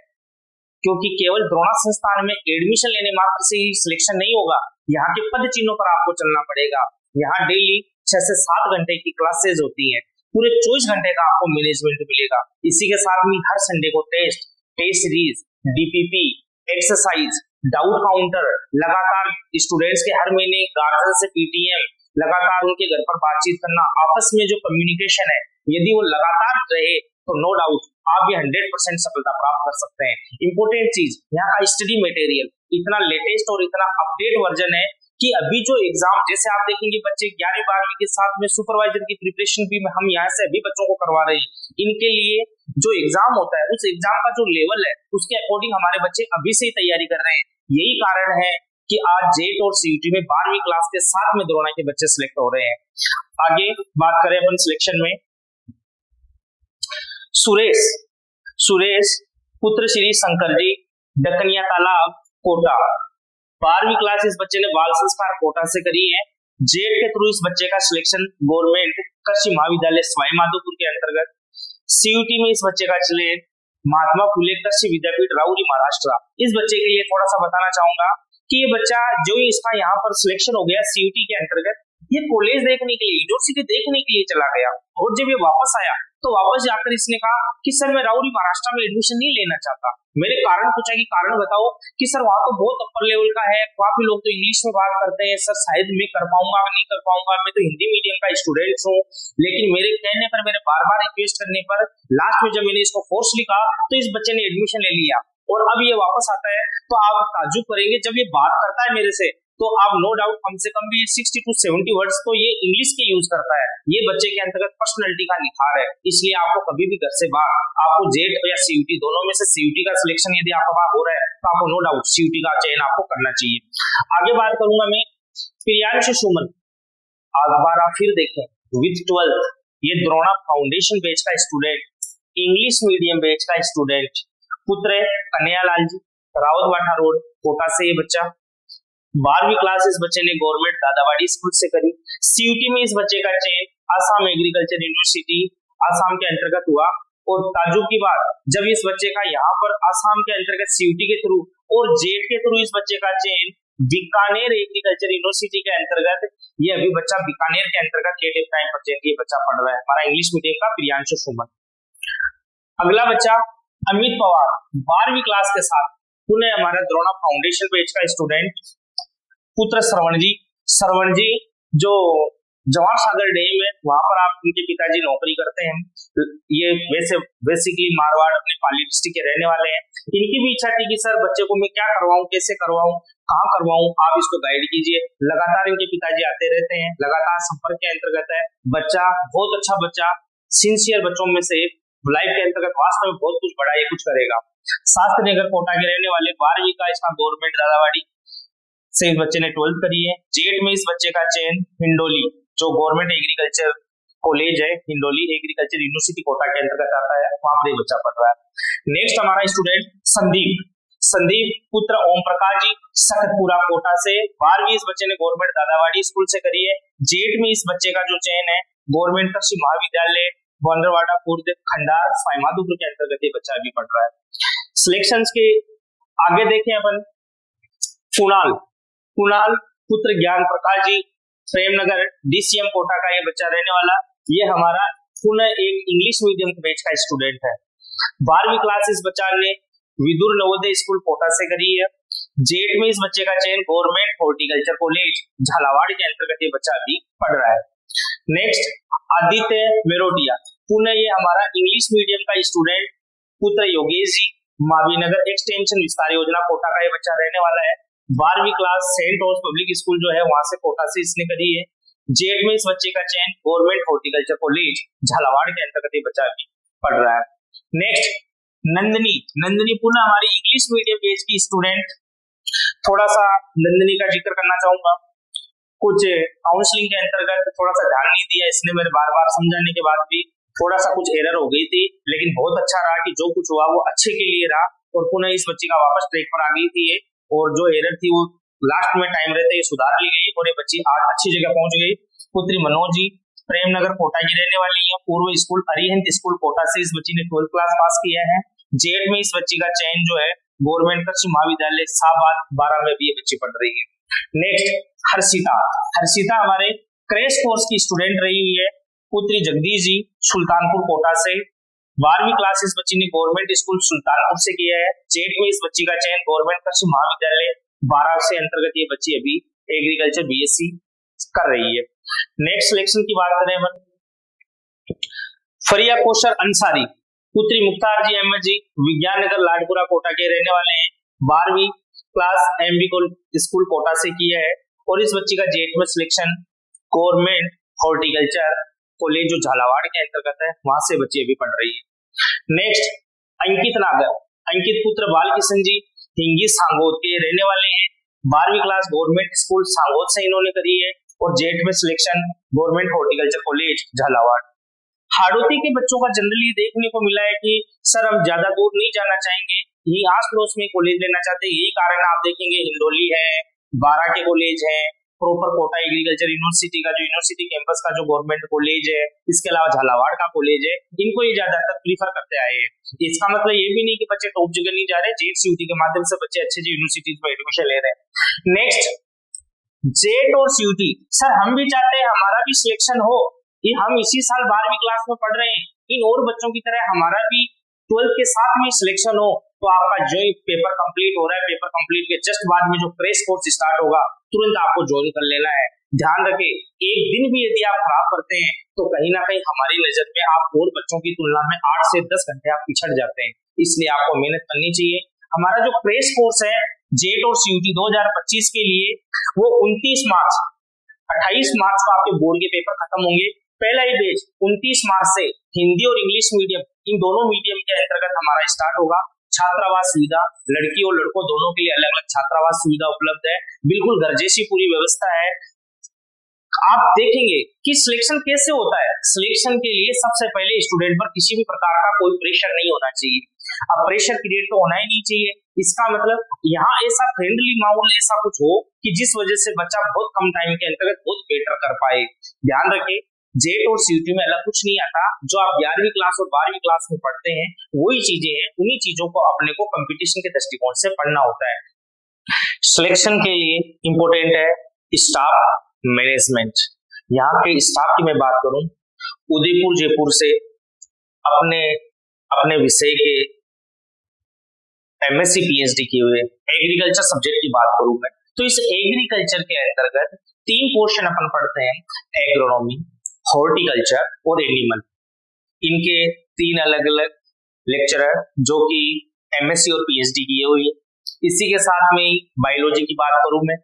क्योंकि केवल द्रोणा संस्थान में एडमिशन लेने मात्र से ही सिलेक्शन नहीं होगा, यहाँ के पद चिन्हों पर आपको चलना पड़ेगा। यहाँ डेली 6 से 7 घंटे की क्लासेज होती हैं, पूरे 24 घंटे का आपको मैनेजमेंट मिलेगा। इसी के साथ में हर संडे को test series, DPP, exercise, doubt counter, लगातार स्टूडेंट्स के हर महीने गार्जियन से PTM, लगातार उनके घर पर बातचीत करना, आपस में जो कम्युनिकेशन है यदि वो लगातार रहे तो नो डाउट आप ये 100% सफलता प्राप्त कर सकते हैं। इंपॉर्टेंट चीज यहाँ का स्टडी मटेरियल इतना लेटेस्ट और इतना अपडेट वर्जन है कि अभी जो एग्जाम, जैसे आप देखेंगे बच्चे 11वीं 12वीं के साथ में सुपरवाइजर की प्रिपरेशन भी हम यहाँ से अभी बच्चों को करवा रहे हैं। इनके लिए जो एग्जाम होता है उस एग्जाम का जो लेवल है उसके अकॉर्डिंग हमारे बच्चे अभी से ही तैयारी कर रहे हैं। यही कारण है कि आज जेट और सीयूटी में 12वीं क्लास के साथ में द्रोणा के बच्चे सिलेक्ट हो रहे हैं। आगे बात करें अपन सिलेक्शन में, सुरेश पुत्र श्री शंकर जी दकनिया तालाब कोटा, 12वीं क्लास इस बच्चे ने बाल संस्कार कोटा से करी है। जेट के थ्रू इस बच्चे का सिलेक्शन गवर्नमेंट कृषि महाविद्यालय सवाई माधोपुर के अंतर्गत। सीयूटी में इस बच्चे का चले महात्मा फुले कृषि विद्यापीठ राउरी महाराष्ट्र। इस बच्चे के लिए थोड़ा सा बताना चाहूंगा कि ये बच्चा जो इसका यहाँ पर सिलेक्शन हो गया सीयूटी के अंतर्गत, ये कॉलेज देखने के लिए, यूनिवर्सिटी देखने के लिए चला गया, और जब ये वापस आया तो वापस जाकर इसने कहा कि सर मैं राउरी महाराष्ट्र में एडमिशन नहीं लेना चाहता। मेरे कारण पूछा कि कारण बताओ, कि सर वहां तो बहुत अपर लेवल का है, काफी लोग तो इंग्लिश में बात करते हैं, सर शायद मैं कर पाऊंगा नहीं कर पाऊंगा, मैं तो हिंदी मीडियम का स्टूडेंट हूँ। लेकिन मेरे कहने पर, मेरे बार बार रिक्वेस्ट करने पर लास्ट में जब मैंने इसको फोर्सली कहा तो इस बच्चे ने एडमिशन ले लिया, और अब ये वापस आता है तो आप ताज्जुब करेंगे जब ये बात करता है मेरे से तो आप नो डाउट कम से कम भी 60 to 70 वर्ड्स तो ये इंग्लिश के यूज करता है। ये बच्चे के अंतर्गत पर्सनैलिटी का निखार है। इसलिए आपको कभी भी घर से बाहर आपको जेट या सीयूटी दोनों में से सीयूटी का सिलेक्शन यदि आपका हो रहा है तो आपको नो डाउट सीयूटी का चयन आपको करना चाहिए। आगे बात करूंगा मैं प्रियांशु सुमन। एक बार आप फिर देखें विथ 12th, ये द्रोणा फाउंडेशन बैच का स्टूडेंट, इंग्लिश मीडियम बैच का स्टूडेंट, पुत्र कन्हैयालाल जी, रावतबाटा रोड, कोटा से ये बच्चा। 12वीं क्लास इस बच्चे ने गवर्नमेंट दादावाड़ी स्कूल से करी। सीयूटी में इस बच्चे का चयन आसाम एग्रीकल्चर यूनिवर्सिटी आसाम के अंतर्गत हुआ। और ताजुब की बात, जब इस बच्चे का यहाँ पर आसाम के अंतर्गत सीयूटी के थ्रू और जेट के थ्रू इस बच्चे का चयन बीकानेर एग्रीकल्चर यूनिवर्सिटी के अंतर्गत, ये अभी बच्चा बीकानेर के अंतर्गत ये बच्चा पढ़ रहा है, हमारा इंग्लिश मीडियम का प्रियांशु सुमन। अगला बच्चा अमित पवार, 12वीं क्लास के साथ पुणे हमारा द्रोणा फाउंडेशन बैच का स्टूडेंट, पुत्र श्रवण जी जो जवाहर सागर डैम है वहां पर आप उनके पिताजी नौकरी करते हैं। ये वैसे बेसिकली मारवाड़ अपने पाली डिस्ट्रिक्ट के रहने वाले हैं। इनकी भी इच्छा थी कि सर बच्चे को मैं क्या करवाऊं, कैसे करवाऊं, कहाँ करवाऊं, आप इसको गाइड कीजिए। लगातार इनके पिताजी आते रहते हैं, लगातार संपर्क के अंतर्गत है। बच्चा बहुत अच्छा बच्चा, सिंसियर बच्चों में से एक, लाइफ के अंतर्गत वास्तव में बहुत कुछ बड़ा ये कुछ करेगा। शास्त्री नगर कोटा के रहने वाले, 12वीं का इसका गवर्नमेंट दादावाड़ी से इस बच्चे ने 12th करी है। जेट में इस बच्चे का चयन हिंडोली जो गवर्नमेंट एग्रीकल्चर कॉलेज है, हिंडोली एग्रीकल्चर यूनिवर्सिटी कोटा के अंतर्गत आता है, वहां पर बच्चा पढ़ रहा है। नेक्स्ट हमारा स्टूडेंट संदीप पुत्र ओम प्रकाश जी, सखतपुरा कोटा से। 12वीं इस बच्चे ने गवर्नमेंट दादावाड़ी स्कूल से करी है। जेट में इस बच्चे का जो चयन है गवर्नमेंट कृषि महाविद्यालय बंदरवाड़ा पूर्व खंडार साईमाधोपुर के अंतर्गत ये बच्चा अभी पढ़ रहा है। सिलेक्शंस के आगे देखें अपन, कुणाल पुत्र ज्ञान प्रकाश जी, प्रेमनगर डीसीएम कोटा का ये बच्चा रहने वाला। ये हमारा पुनः एक इंग्लिश मीडियम बैच का स्टूडेंट है। 12वीं क्लास इस बच्चा ने विदुर नवोदय स्कूल कोटा से करी है। जेट में इस बच्चे का चयन गवर्नमेंट हॉर्टिकल्चर कॉलेज झालावाड़ के अंतर्गत ये बच्चा अभी पढ़ रहा है। नेक्स्ट आदित्य मेरोडिया, पुनः ये हमारा इंग्लिश मीडियम का स्टूडेंट, पुत्र योगेश जी, मावीनगर एक्सटेंशन विस्तार योजना कोटा का ये बच्चा रहने वाला है। 12वीं class saint of public school जो है वहां से कोटा से इसने करी है। जेट में इस बच्चे का चयन गवर्नमेंट हॉर्टिकल्चर कॉलेज झालावाड़ के अंतर्गत ये बच्चा अभी पढ़ रहा है। नेक्स्ट नंदनी पुनः हमारी इंग्लिश मीडियम बेस की स्टूडेंट। थोड़ा सा नंदनी का जिक्र करना चाहूंगा, कुछ काउंसलिंग के अंतर्गत थोड़ा सा ध्यान नहीं दिया इसने, मेरे बार बार समझाने के बाद भी थोड़ा सा कुछ एरर हो गई थी, लेकिन बहुत अच्छा रहा कि जो कुछ हुआ वो अच्छे के लिए रहा और पुनः इस बच्ची का वापस ट्रैक पर आ गई थी ये, और जो एरर थी वो लास्ट में टाइम रहते सुधार ली गई और ये बच्ची आज अच्छी जगह पहुंच गई। पुत्री मनोज जी प्रेमनगर कोटा की रहने वाली है। पूर्व स्कूल अरिहंत स्कूल कोटा से इस बच्ची ने 12th क्लास पास किया है। जेड में इस बच्ची का चयन जो है गवर्नमेंट कृषि महाविद्यालय साबाद 12 में भी ये बच्ची पढ़ रही है। नेक्स्ट हर्षिता हमारे क्रैश कोर्स की स्टूडेंट रही हुई है। पुत्री जगदीश जी सुल्तानपुर कोटा से। 12वीं क्लास इस बच्ची ने गवर्नमेंट स्कूल सुल्तानपुर से किया है। जेड में इस बच्ची का चयन गवर्नमेंट कृषि महाविद्यालय 12 से अंतर्गत ये बच्ची अभी एग्रीकल्चर बीएससी कर रही है। नेक्स्ट सिलेक्शन की बात करें अपन, फरिया कौशल अंसारी पुत्री मुख्तार जी अहमद जी विज्ञान नगर लाडपुरा कोटा के रहने वाले हैं। 12वीं क्लास एमबी स्कूल कोटा से किया है और इस बच्ची का जेट में सिलेक्शन गवर्नमेंट हॉर्टिकल्चर कॉलेज जो झालावाड़ के अंतर्गत है वहां से बच्ची अभी पढ़ रही है। नेक्स्ट अंकित पुत्र बालकिशन जी हिंगी सांगोद के रहने वाले हैं। 12वीं क्लास गवर्नमेंट स्कूल सांगोद से इन्होंने करी है और जेट में selection government horticulture college Jhalawar. Hadoti के बच्चों का जनरली देखने को मिला है कि सर हम ज्यादा दूर नहीं जाना चाहेंगे, यही आस पड़ोस में कॉलेज लेना चाहते हैं। यही कारण आप देखेंगे हिंडोली है, 12 के कॉलेज है, प्रॉपर कोटा एग्रीकल्चर यूनिवर्सिटी का जो यूनिवर्सिटी कैंपस का जो गवर्नमेंट कॉलेज है, इसके अलावा झालावाड़ का कॉलेज है, इनको ये ज्यादातर प्रीफर करते आए हैं। इसका मतलब ये भी नहीं कि बच्चे टॉप जगह नहीं जा रहे, जेट सीयूटी के माध्यम से बच्चे अच्छे यूनिवर्सिटीज में एडमिशन ले रहे हैं। नेक्स्ट जेट और सीयूटी, सर हम भी चाहते हैं हमारा भी सिलेक्शन हो, ये हम इसी साल 12वीं क्लास में पढ़ रहे हैं, इन और बच्चों की तरह हमारा भी 12th के साथ में सिलेक्शन हो, तो आपका जो पेपर कंप्लीट हो रहा है, पेपर कंप्लीट के जस्ट बाद में जो क्रैश कोर्स स्टार्ट होगा तुरंत आपको ज्वाइन कर लेना है। ध्यान रखें, एक दिन भी यदि आप खराब करते हैं तो कहीं ना कहीं हमारी नजर में आप और बच्चों की तुलना में 8 से 10 घंटे आप पिछड़ जाते हैं, इसलिए आपको मेहनत करनी चाहिए। हमारा जो क्रैश कोर्स है जेट और सीयूटी 2025 के लिए वो 29 मार्च 28 मार्च को आपके बोर्ड के पेपर खत्म होंगे। पहला ही बैच 29 मार्च से हिंदी और इंग्लिश मीडियम इन दोनों मीडियम के अंतर्गत हमारा स्टार्ट होगा। छात्रावास सुविधा लड़की और लड़कों दोनों के लिए अलग अलग छात्रावास सुविधा उपलब्ध है, बिल्कुल घर जैसी पूरी व्यवस्था है। आप देखेंगे कि सिलेक्शन कैसे होता है। सिलेक्शन के लिए सबसे पहले स्टूडेंट पर किसी भी प्रकार का कोई प्रेशर नहीं होना चाहिए। अब प्रेशर क्रिएट तो होना ही नहीं चाहिए। इसका मतलब यहाँ ऐसा फ्रेंडली माहौल ऐसा कुछ हो कि जिस वजह से बच्चा बहुत कम टाइम के अंतर्गत बहुत बेटर कर पाए। ध्यान रखें, जेट और सीयूटी में अलग कुछ नहीं आता। जो आप 11वीं क्लास और 12वीं क्लास में पढ़ते हैं वही चीजें हैं, उन्हीं चीजों को अपने को कंपटीशन के दृष्टिकोण से पढ़ना होता है। सिलेक्शन के लिए इंपॉर्टेंट है स्टाफ मैनेजमेंट। यहाँ के स्टाफ की मैं बात करूं, उदयपुर जयपुर से अपने विषय के एमएससी पीएचडी किए हुए एग्रीकल्चर सब्जेक्ट की बात करूं मैं, तो इस एग्रीकल्चर के अंतर्गत 3 पोर्शन अपन पढ़ते हैं, एग्रोनॉमी, हॉर्टिकल्चर और एनिमल। इनके 3 अलग अलग लेक्चरर जो कि एमएससी और पीएचडी किए हुए। इसी के साथ में बायोलॉजी की बात करूं मैं,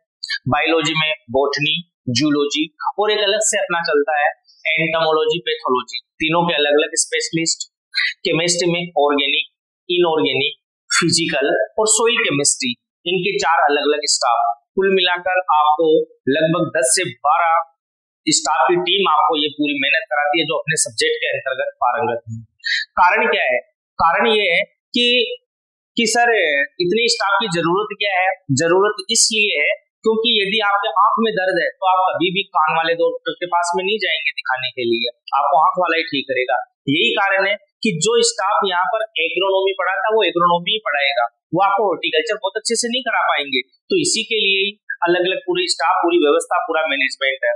बायोलॉजी में बॉटनी, जूलॉजी और एक अलग से अपना चलता है एंटोमोलॉजी, पैथोलॉजी, तीनों के अलग अलग स्पेशलिस्ट। केमिस्ट्री में ऑर्गेनिक, इनऑर्गेनिक, फिजिकल और सोइल केमिस्ट्री, इनके 4 अलग अलग स्टाफ। कुल मिलाकर आपको लगभग 10 से 12 स्टाफ की टीम आपको ये पूरी मेहनत कराती है जो अपने सब्जेक्ट के अंतर्गत पारंगत है। कारण क्या है? कारण ये है कि सर इतनी स्टाफ की जरूरत क्या है? जरूरत इसलिए है क्योंकि यदि आपके आंख में दर्द है तो आप कभी भी कान वाले डॉक्टर के पास में नहीं जाएंगे दिखाने के लिए, आपको आंख वाला ही ठीक करेगा। यही कारण है कि जो स्टाफ यहाँ पर एग्रोनॉमी पढ़ाता है वो एग्रोनॉमी ही पढ़ाएगा, वो आपको हॉर्टिकल्चर बहुत अच्छे से नहीं करा पाएंगे। तो इसी के लिए अलग अलग पूरी स्टाफ, पूरी व्यवस्था, पूरा मैनेजमेंट है।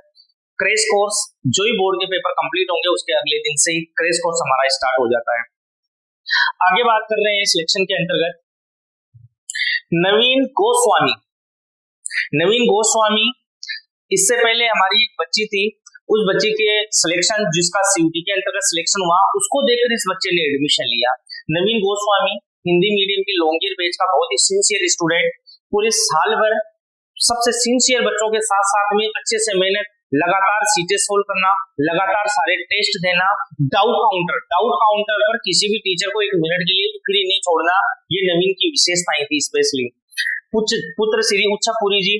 क्रैश कोर्स जो ही बोर्ड के पेपर कंप्लीट होंगे उसके अगले दिन से ही क्रैश कोर्स हमारा स्टार्ट हो जाता है। आगे बात कर रहे हैं सिलेक्शन के अंतर्गत नवीन गोस्वामी। नवीन गोस्वामी, इससे पहले हमारी एक बच्ची थी, उस बच्ची के सिलेक्शन जिसका सीयूटी के अंतर्गत सिलेक्शन हुआ उसको देखकर इस बच्चे ने एडमिशन लिया। नवीन गोस्वामी हिंदी मीडियम के लॉन्ग ईयर बैच का बहुत ही सिंसियर स्टूडेंट, पूरे साल भर सबसे सिंसियर बच्चों के साथ साथ में अच्छे से मेहनत, लगातार सीटें सोल्व करना, लगातार सारे टेस्ट देना, डाउट काउंटर पर किसी भी टीचर को 1 मिनट के लिए फ्री नहीं छोड़ना, ये नवीन की विशेषताएं थी। स्पेशली पुत्र श्री उच्चापुरी जी,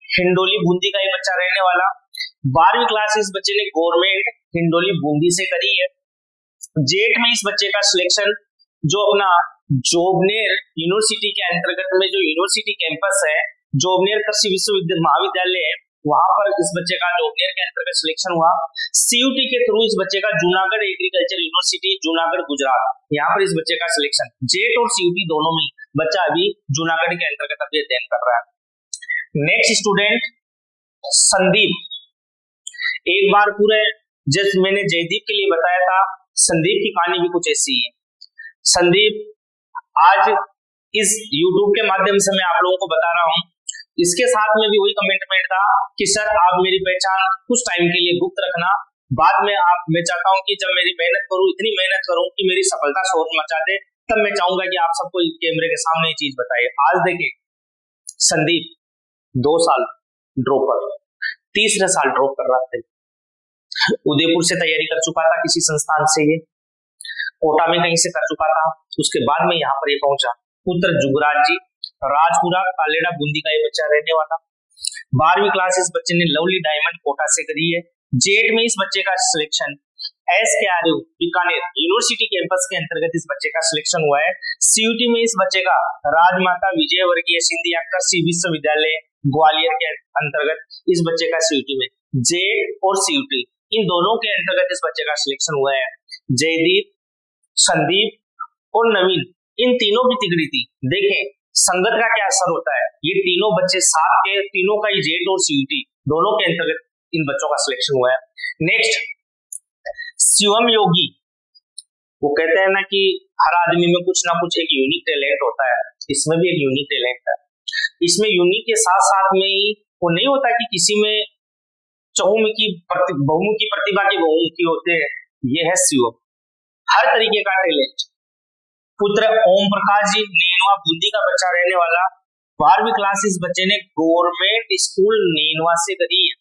हिंडोली बूंदी का ही बच्चा रहने वाला, 12वीं क्लास इस बच्चे ने गवर्नमेंट हिंडोली बूंदी से करी है। जेट में इस बच्चे का सिलेक्शन जो अपना जोबनेर यूनिवर्सिटी के अंतर्गत में जो यूनिवर्सिटी कैंपस है, जोबनेर कृषि विश्वविद्यालय महाविद्यालय है, वहां पर इस बच्चे का जोबनेर के अंतर्गत सिलेक्शन हुआ। सीयूटी के थ्रू इस बच्चे का जूनागढ़ एग्रीकल्चर यूनिवर्सिटी, जूनागढ़ गुजरात, यहाँ पर इस बच्चे का सिलेक्शन। जेट और सीयूटी दोनों में बच्चा अभी जूनागढ़ के अंतर्गत अभी अध्ययन कर रहा है। Next student Sandeep. एक बार पूरे जैसे मैंने जयदीप के लिए बताया था, संदीप की कहानी भी कुछ ऐसी है। संदीप आज इस YouTube के माध्यम से मैं आप लोगों को बता रहा हूँ, इसके साथ में भी वही कमिटमेंट था कि सर आप मेरी पहचान कुछ टाइम के लिए गुप्त रखना, बाद में मैं चाहता हूँ कि जब मेरी मेहनत करूँ, इतनी मेहनत करूँ कि मेरी सफलता शोर मचा दे, तब मैं चाहूंगा कि आप सबको कैमरे के सामने ये चीज बताइए। आज देखिए संदीप 2 साल ड्रॉपर, 3रे साल ड्रॉप कर रहा था। उदयपुर से तैयारी कर चुका था किसी संस्थान से, ये कोटा में कहीं से कर चुका था, उसके बाद में यहाँ पर ये पहुंचा। पुत्र जुगराज जी, राजपुरा कालेड़ा बूंदी का ये बच्चा रहने वाला। 12वीं क्लास इस बच्चे ने लवली डायमंड कोटा से करी है। जेट में इस बच्चे का selection SKRU Bikaner university campus के अंतर्गत इस बच्चे का सिलेक्शन हुआ है। सीयूटी में इस बच्चे का राजमाता विजयवर्गीय सिंधिया कृषि विश्वविद्यालय ग्वालियर के अंतर्गत इस बच्चे का सीयूटी में, जेट और सीयूटी इन दोनों के अंतर्गत इस बच्चे का सिलेक्शन हुआ है। जयदीप, संदीप और नवीन, इन तीनों की तिगड़ी थी। देखें संगत का क्या असर होता है, ये तीनों बच्चे साथ के, तीनों का ही जेट और सीयूटी दोनों के अंतर्गत इन बच्चों का सिलेक्शन हुआ है। नेक्स्ट शिवम योगी, वो कहते हैं ना कि हर आदमी में कुछ ना कुछ एक यूनिक टैलेंट होता है, इसमें भी एक यूनिक टैलेंट है। इसमें यूनिक के साथ साथ में ही वो नहीं होता कि किसी में बहुमुखी प्रतिभा के बहुमुखी होते हैं, ये है शिवम, हर तरीके का टैलेंट। पुत्र ओम प्रकाश जी, नेनुआ बूंदी का बच्चा रहने वाला, 12वीं क्लास इस बच्चे ने गवर्नमेंट स्कूल नीनवा से करी है।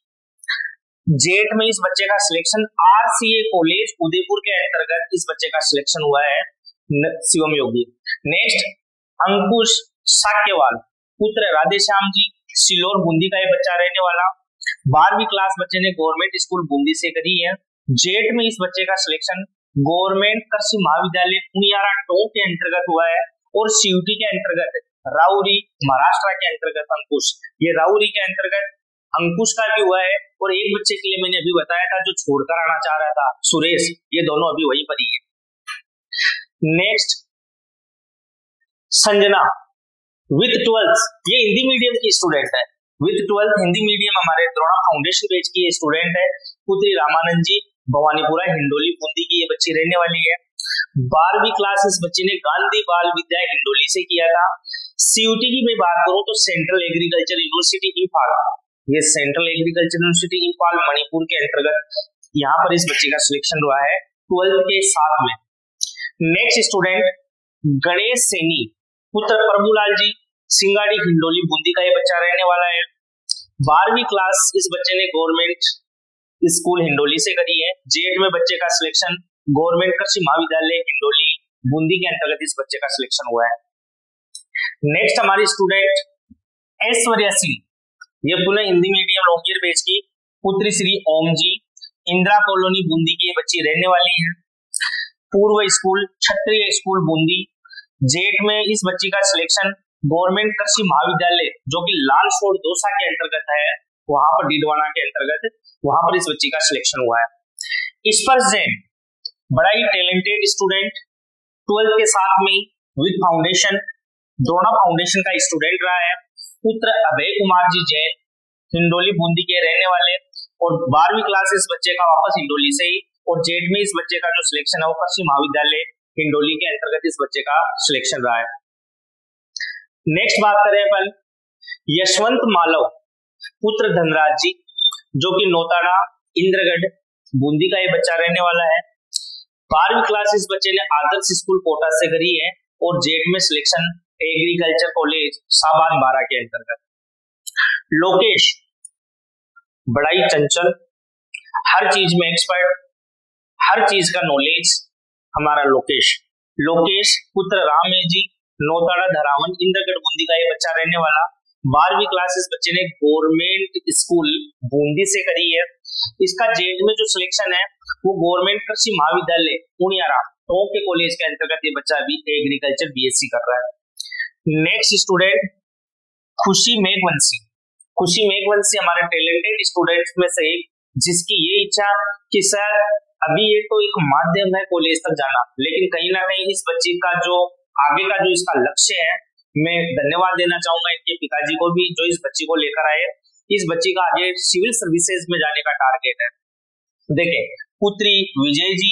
जेट में इस बच्चे का सिलेक्शन आरसीए कॉलेज उदयपुर के अंतर्गत इस बच्चे का सिलेक्शन हुआ है, शिवम योगी। नेक्स्ट, अंकुश साक्यवाल पुत्र राधेश्याम जी, सिलोर बूंदी का ये बच्चा रहने वाला। 12वीं क्लास बच्चे ने गवर्नमेंट स्कूल बूंदी से करी है। जेट में इस बच्चे का सिलेक्शन गवर्नमेंट कृषि महाविद्यालय पुनियारा टोंक के अंतर्गत हुआ है और सीयूटी के अंतर्गत राउरी महाराष्ट्र के अंतर्गत अंकुश, ये राउरी के अंतर्गत अंकुश का भी हुआ है। और एक बच्चे के लिए मैंने अभी बताया था जो छोड़कर आना चाह रहा था, सुरेश, ये दोनों अभी वहीं पर ही है। नेक्स्ट, संजना विथ 12th, ये हिंदी मीडियम की स्टूडेंट है, विथ 12th हिंदी मीडियम हमारे द्रोणा फाउंडेशन बैच की स्टूडेंट है। पुत्री रामानंद जी, भवानीपुरा हिंडोली बूंदी की ये बच्ची रहने वाली है। 12वीं क्लास इस बच्चे ने गांधी बाल विद्या हिंडोली से किया था। सीयूटी की मैं बात करूं तो सेंट्रल एग्रीकल्चर यूनिवर्सिटी इंफाल, ये central agriculture university Imphal Manipur के अंतर्गत यहाँ पर इस बच्चे का सिलेक्शन हुआ है 12th के साथ में। नेक्स्ट स्टूडेंट गणेश सैनी पुत्र प्रभुलाल जी, सिंगाड़ी हिंडोली बूंदी का ये बच्चा रहने वाला है। 12वीं क्लास इस बच्चे ने गवर्नमेंट स्कूल हिंडोली से करी है। जेट में बच्चे का सिलेक्शन गवर्नमेंट कृषि महाविद्यालय हिंडोली बूंदी के अंतर्गत इस बच्चे का सिलेक्शन हुआ है। नेक्स्ट हमारी स्टूडेंट ऐश्वर्या सिंह, ये पुनः हिंदी मीडियम लौकियर बैच की पुत्री श्री ओम जी, इंदिरा कॉलोनी बूंदी की ये बच्ची रहने वाली है। पूर्व स्कूल क्षत्रिय स्कूल बूंदी, जेट में इस बच्ची का सिलेक्शन गवर्नमेंट कृषि महाविद्यालय जो कि लालसोट दौसा के अंतर्गत है, वहां पर डीडवाना के अंतर्गत, वहां पर इस बच्ची का सिलेक्शन हुआ है। स्पर्श जैन बड़ा ही टैलेंटेड स्टूडेंट, 12th के साथ में विद फाउंडेशन द्रोणा फाउंडेशन का स्टूडेंट रहा है। पुत्र अभय कुमार जी जैन, हिंडोली बूंदी के रहने वाले, और 12वीं क्लास इस बच्चे का वापस हिंडोली से ही, और जेट में इस बच्चे का जो सिलेक्शन है वो कृषि महाविद्यालय हिंडोली के अंतर्गत इस बच्चे का सिलेक्शन रहा है। नेक्स्ट बात करें अपन यशवंत मालव पुत्र धनराज जी, जो कि नौताड़ा इंद्रगढ़ बूंदी का ये बच्चा रहने वाला है। 12वीं क्लास इस बच्चे ने आदर्श स्कूल कोटा से करी है और जेट में सिलेक्शन एग्रीकल्चर कॉलेज साबान 12 के अंतर्गत। लोकेश बड़ा ही चंचल, हर चीज में एक्सपर्ट, हर चीज का नॉलेज हमारा लोकेश पुत्र राम जी, नौताड़ा धरावन इंद्रगढ़ बूंदी का ये बच्चा रहने वाला। 12वीं क्लास इस बच्चे ने गवर्नमेंट स्कूल बूंदी से करी है। इसका जेट में जो सिलेक्शन है वो गवर्नमेंट कृषि महाविद्यालय पुनियारा टोंक के कॉलेज के अंतर्गत ये बच्चा अभी एग्रीकल्चर बीएससी कर रहा है। नेक्स्ट स्टूडेंट खुशी मेघवंशी हमारे टैलेंटेड स्टूडेंट्स में से एक, जिसकी ये इच्छा कि सर अभी ये तो एक माध्यम है कॉलेज तक जाना, लेकिन कहीं ना कहीं इस बच्ची का जो आगे का जो इसका लक्ष्य है, मैं धन्यवाद देना चाहूंगा इनके पिताजी को भी जो इस बच्ची को लेकर आए। इस बच्ची का आगे सिविल सर्विसेज में जाने का टारगेट है। देखें, पुत्री विजय जी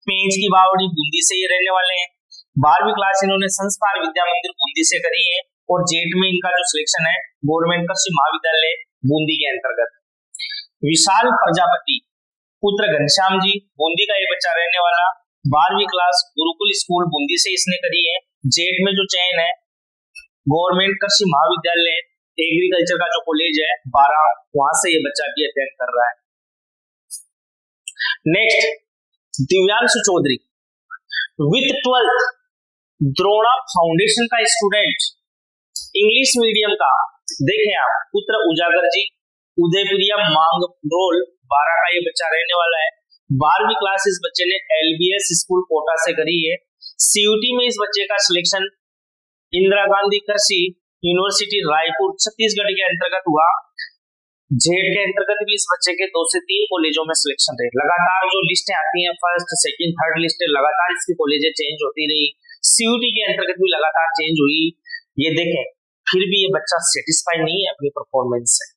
पेंच की बावड़ी बूंदी से ये रहने वाले हैं। 12वीं क्लास इन्होंने संस्कार विद्या मंदिर बूंदी से करी है और जेट में इनका जो सिलेक्शन है गवर्नमेंट कृषि महाविद्यालय बूंदी के अंतर्गत। विशाल प्रजापति पुत्र घनश्याम जी, बूंदी का ये बच्चा रहने वाला। 12वीं क्लास गुरुकुल स्कूल बूंदी से इसने करी है। जेट में जो चयन है गवर्नमेंट कृषि महाविद्यालय एग्रीकल्चर का जो कॉलेज है 12, वहां से ये बच्चा भी अटेंड कर रहा है। Next Divyanshu Chaudhary with 12th Drona foundation का स्टूडेंट, इंग्लिश मीडियम का। देखें आप, पुत्र उजागर जी, उदयपुरिया मांगरोल 12 का ये बच्चा रहने वाला है। 12वीं क्लास इस बच्चे ने एलबीएस स्कूल कोटा से करी है। सीयूटी में इस बच्चे का सिलेक्शन इंदिरा गांधी कृषि यूनिवर्सिटी रायपुर छत्तीसगढ़ के अंतर्गत हुआ। जेट के अंतर्गत भी इस बच्चे के 2 से 3 कॉलेजों में सिलेक्शन रहे। लगातार जो लिस्टें आती हैं, फर्स्ट सेकंड थर्ड लिस्टें, लगातार इसकी कॉलेजें चेंज होती रही। सीयूटी के अंतर्गत भी लगातार चेंज हुई। ये देखें, फिर भी ये बच्चा सेटिस्फाई नहीं है अपनी परफॉर्मेंस से।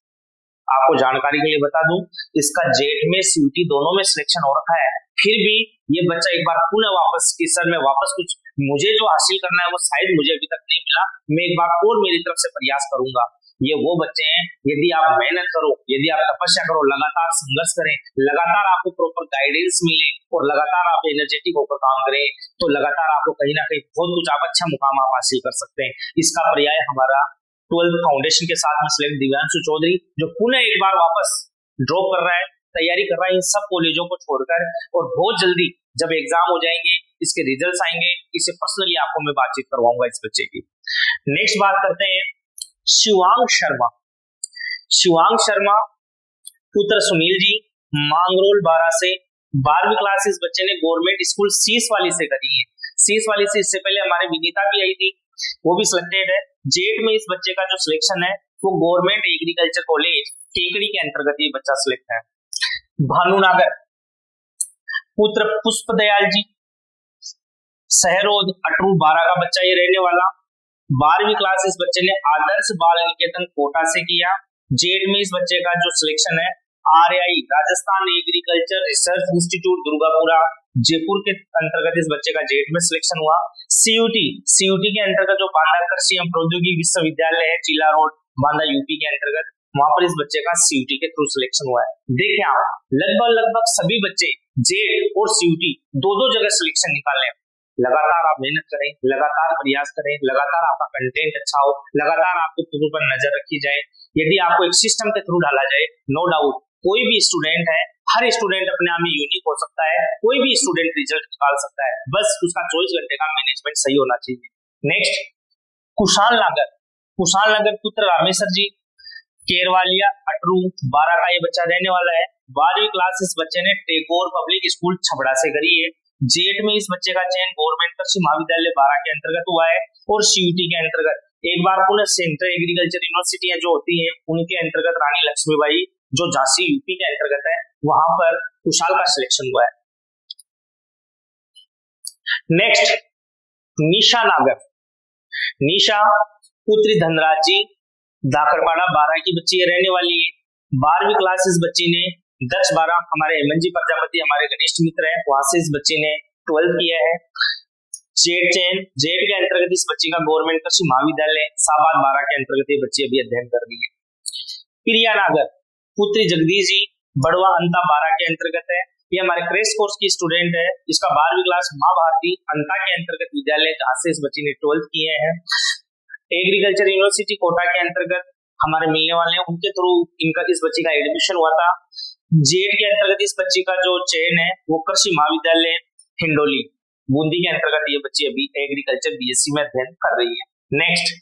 आपको जानकारी के लिए बता दूं, इसका जेट में सीयूटी दोनों में सिलेक्शन हो रखा है, फिर भी ये बच्चा एक बार पुनः वापस कि सर मैं वापस कुछ मुझे जो हासिल करना है वो शायद मुझे अभी तक नहीं मिला, मैं एक बार और मेरी तरफ से प्रयास करूंगा। ये वो बच्चे हैं, यदि आप मेहनत करो, यदि आप तपस्या करो, लगातार संघर्ष करें, लगातार आपको प्रॉपर गाइडेंस मिले और लगातार आप एनर्जेटिक होकर काम करें, तो लगातार आपको कहीं ना कहीं बहुत कुछ आप अच्छा मुकाम आप हासिल कर सकते हैं। इसका पर्याय हमारा 12th फाउंडेशन के साथ में सिलेक्ट दिव्यांशु चौधरी, जो पुनः एक बार वापस ड्रॉप कर रहा है, तैयारी कर रहा है इन सब कॉलेजों को छोड़कर, और बहुत जल्दी जब एग्जाम हो जाएंगे, इसके रिजल्ट्स आएंगे, इसे पर्सनली आपको मैं बातचीत करवाऊंगा इस बच्चे की। नेक्स्ट बात करते हैं शिवांग शर्मा। शिवांग शर्मा पुत्र सुनील जी, मांगरोल 12 से 12वीं क्लास इस बच्चे ने गवर्नमेंट स्कूल सीस वाली से करी है। सीस वाली से इससे पहले हमारे विनीता भी आई थी, वो भी सिलेक्टेड है। जेट में इस बच्चे का जो सिलेक्शन है वो गवर्नमेंट एग्रीकल्चर कॉलेज केकड़ी के अंतर्गत ये बच्चा सिलेक्ट है। भानुनागर पुत्र पुष्प दयाल जी, सहरोद अटरू 12 का बच्चा ये रहने वाला। 12वीं क्लास इस बच्चे ने आदर्श बाल निकेतन कोटा से किया। जेट में इस बच्चे का जो सिलेक्शन है RAI Rajasthan agriculture research institute Durgapura Jaipur के अंतर्गत इस बच्चे का जेट में सिलेक्शन हुआ। CUT के अंतर्गत जो बांदा कृषि एवं प्रौद्योगिकी विश्वविद्यालय है चीला रोड बांदा यूपी के अंतर्गत, वहां पर इस बच्चे का CUT के थ्रू सिलेक्शन हुआ है। देखिए आप लगभग सभी बच्चे जेट और CUT दो जगह सिलेक्शन निकाल लें। लगातार आप मेहनत करें, लगातार प्रयास करें, लगातार आपका कंटेंट अच्छा हो, लगातार आपके थ्रू पर नजर रखी जाए। यदि आपको एक सिस्टम के थ्रू डाला जाए, नो डाउट कोई भी स्टूडेंट है, हर स्टूडेंट अपने आप में यूनिक हो सकता है, कोई भी स्टूडेंट रिजल्ट निकाल सकता है, बस उसका 24 घंटे का मैनेजमेंट सही होना चाहिए। नेक्स्ट कुशाल नागर पुत्र रामेश्वर जी, केरवालिया अटरू 12 का ये बच्चा रहने वाला है। 12वीं क्लास इस बच्चे ने टैगोर पब्लिक स्कूल छबड़ा से करी है। जेट में इस बच्चे का चयन गवर्नमेंट कृषि महाविद्यालय 12 के अंतर्गत हुआ है, और CUT के अंतर्गत एक बार पुनः सेंट्रल एग्रीकल्चर यूनिवर्सिटियां जो होती है उनके अंतर्गत रानी लक्ष्मीबाई जो झांसी यूपी के अंतर्गत है, वहां पर कुशाल का सिलेक्शन हुआ है। नेक्स्ट निशा पुत्री धनराज जी, धाकड़पाड़ा 12 की बच्ची रहने वाली है। 12वीं क्लास इस बच्ची ने दक्ष 12 हमारे हेमंत जी प्रजापति हमारे घनिष्ठ मित्र हैं, वहां से इस बच्ची ने 12th किया है। जेट के अंतर्गत इस बच्ची का गवर्नमेंट कृषि महाविद्यालय साबाद 12 के अंतर्गत ये बच्ची अभी अध्ययन कर रही है। प्रिया नागर पुत्री जगदीश जी, बड़वा अंता 12 के अंतर्गत है, ये हमारे क्रेश कोर्स की स्टूडेंट है। इसका 12वीं क्लास माँ भारती अंता के अंतर्गत विद्यालय जहाँ से इस बच्ची ने 12th किए हैं। एग्रीकल्चर यूनिवर्सिटी कोटा के अंतर्गत हमारे मिलने वाले हैं, उनके थ्रू इनका इस बच्ची का एडमिशन हुआ था। जेट के अंतर्गत इस बच्ची का जो चयन है वो कृषि महाविद्यालय हिंडोली बूंदी के अंतर्गत ये बच्ची अभी एग्रीकल्चर BSc में अध्ययन कर रही है। नेक्स्ट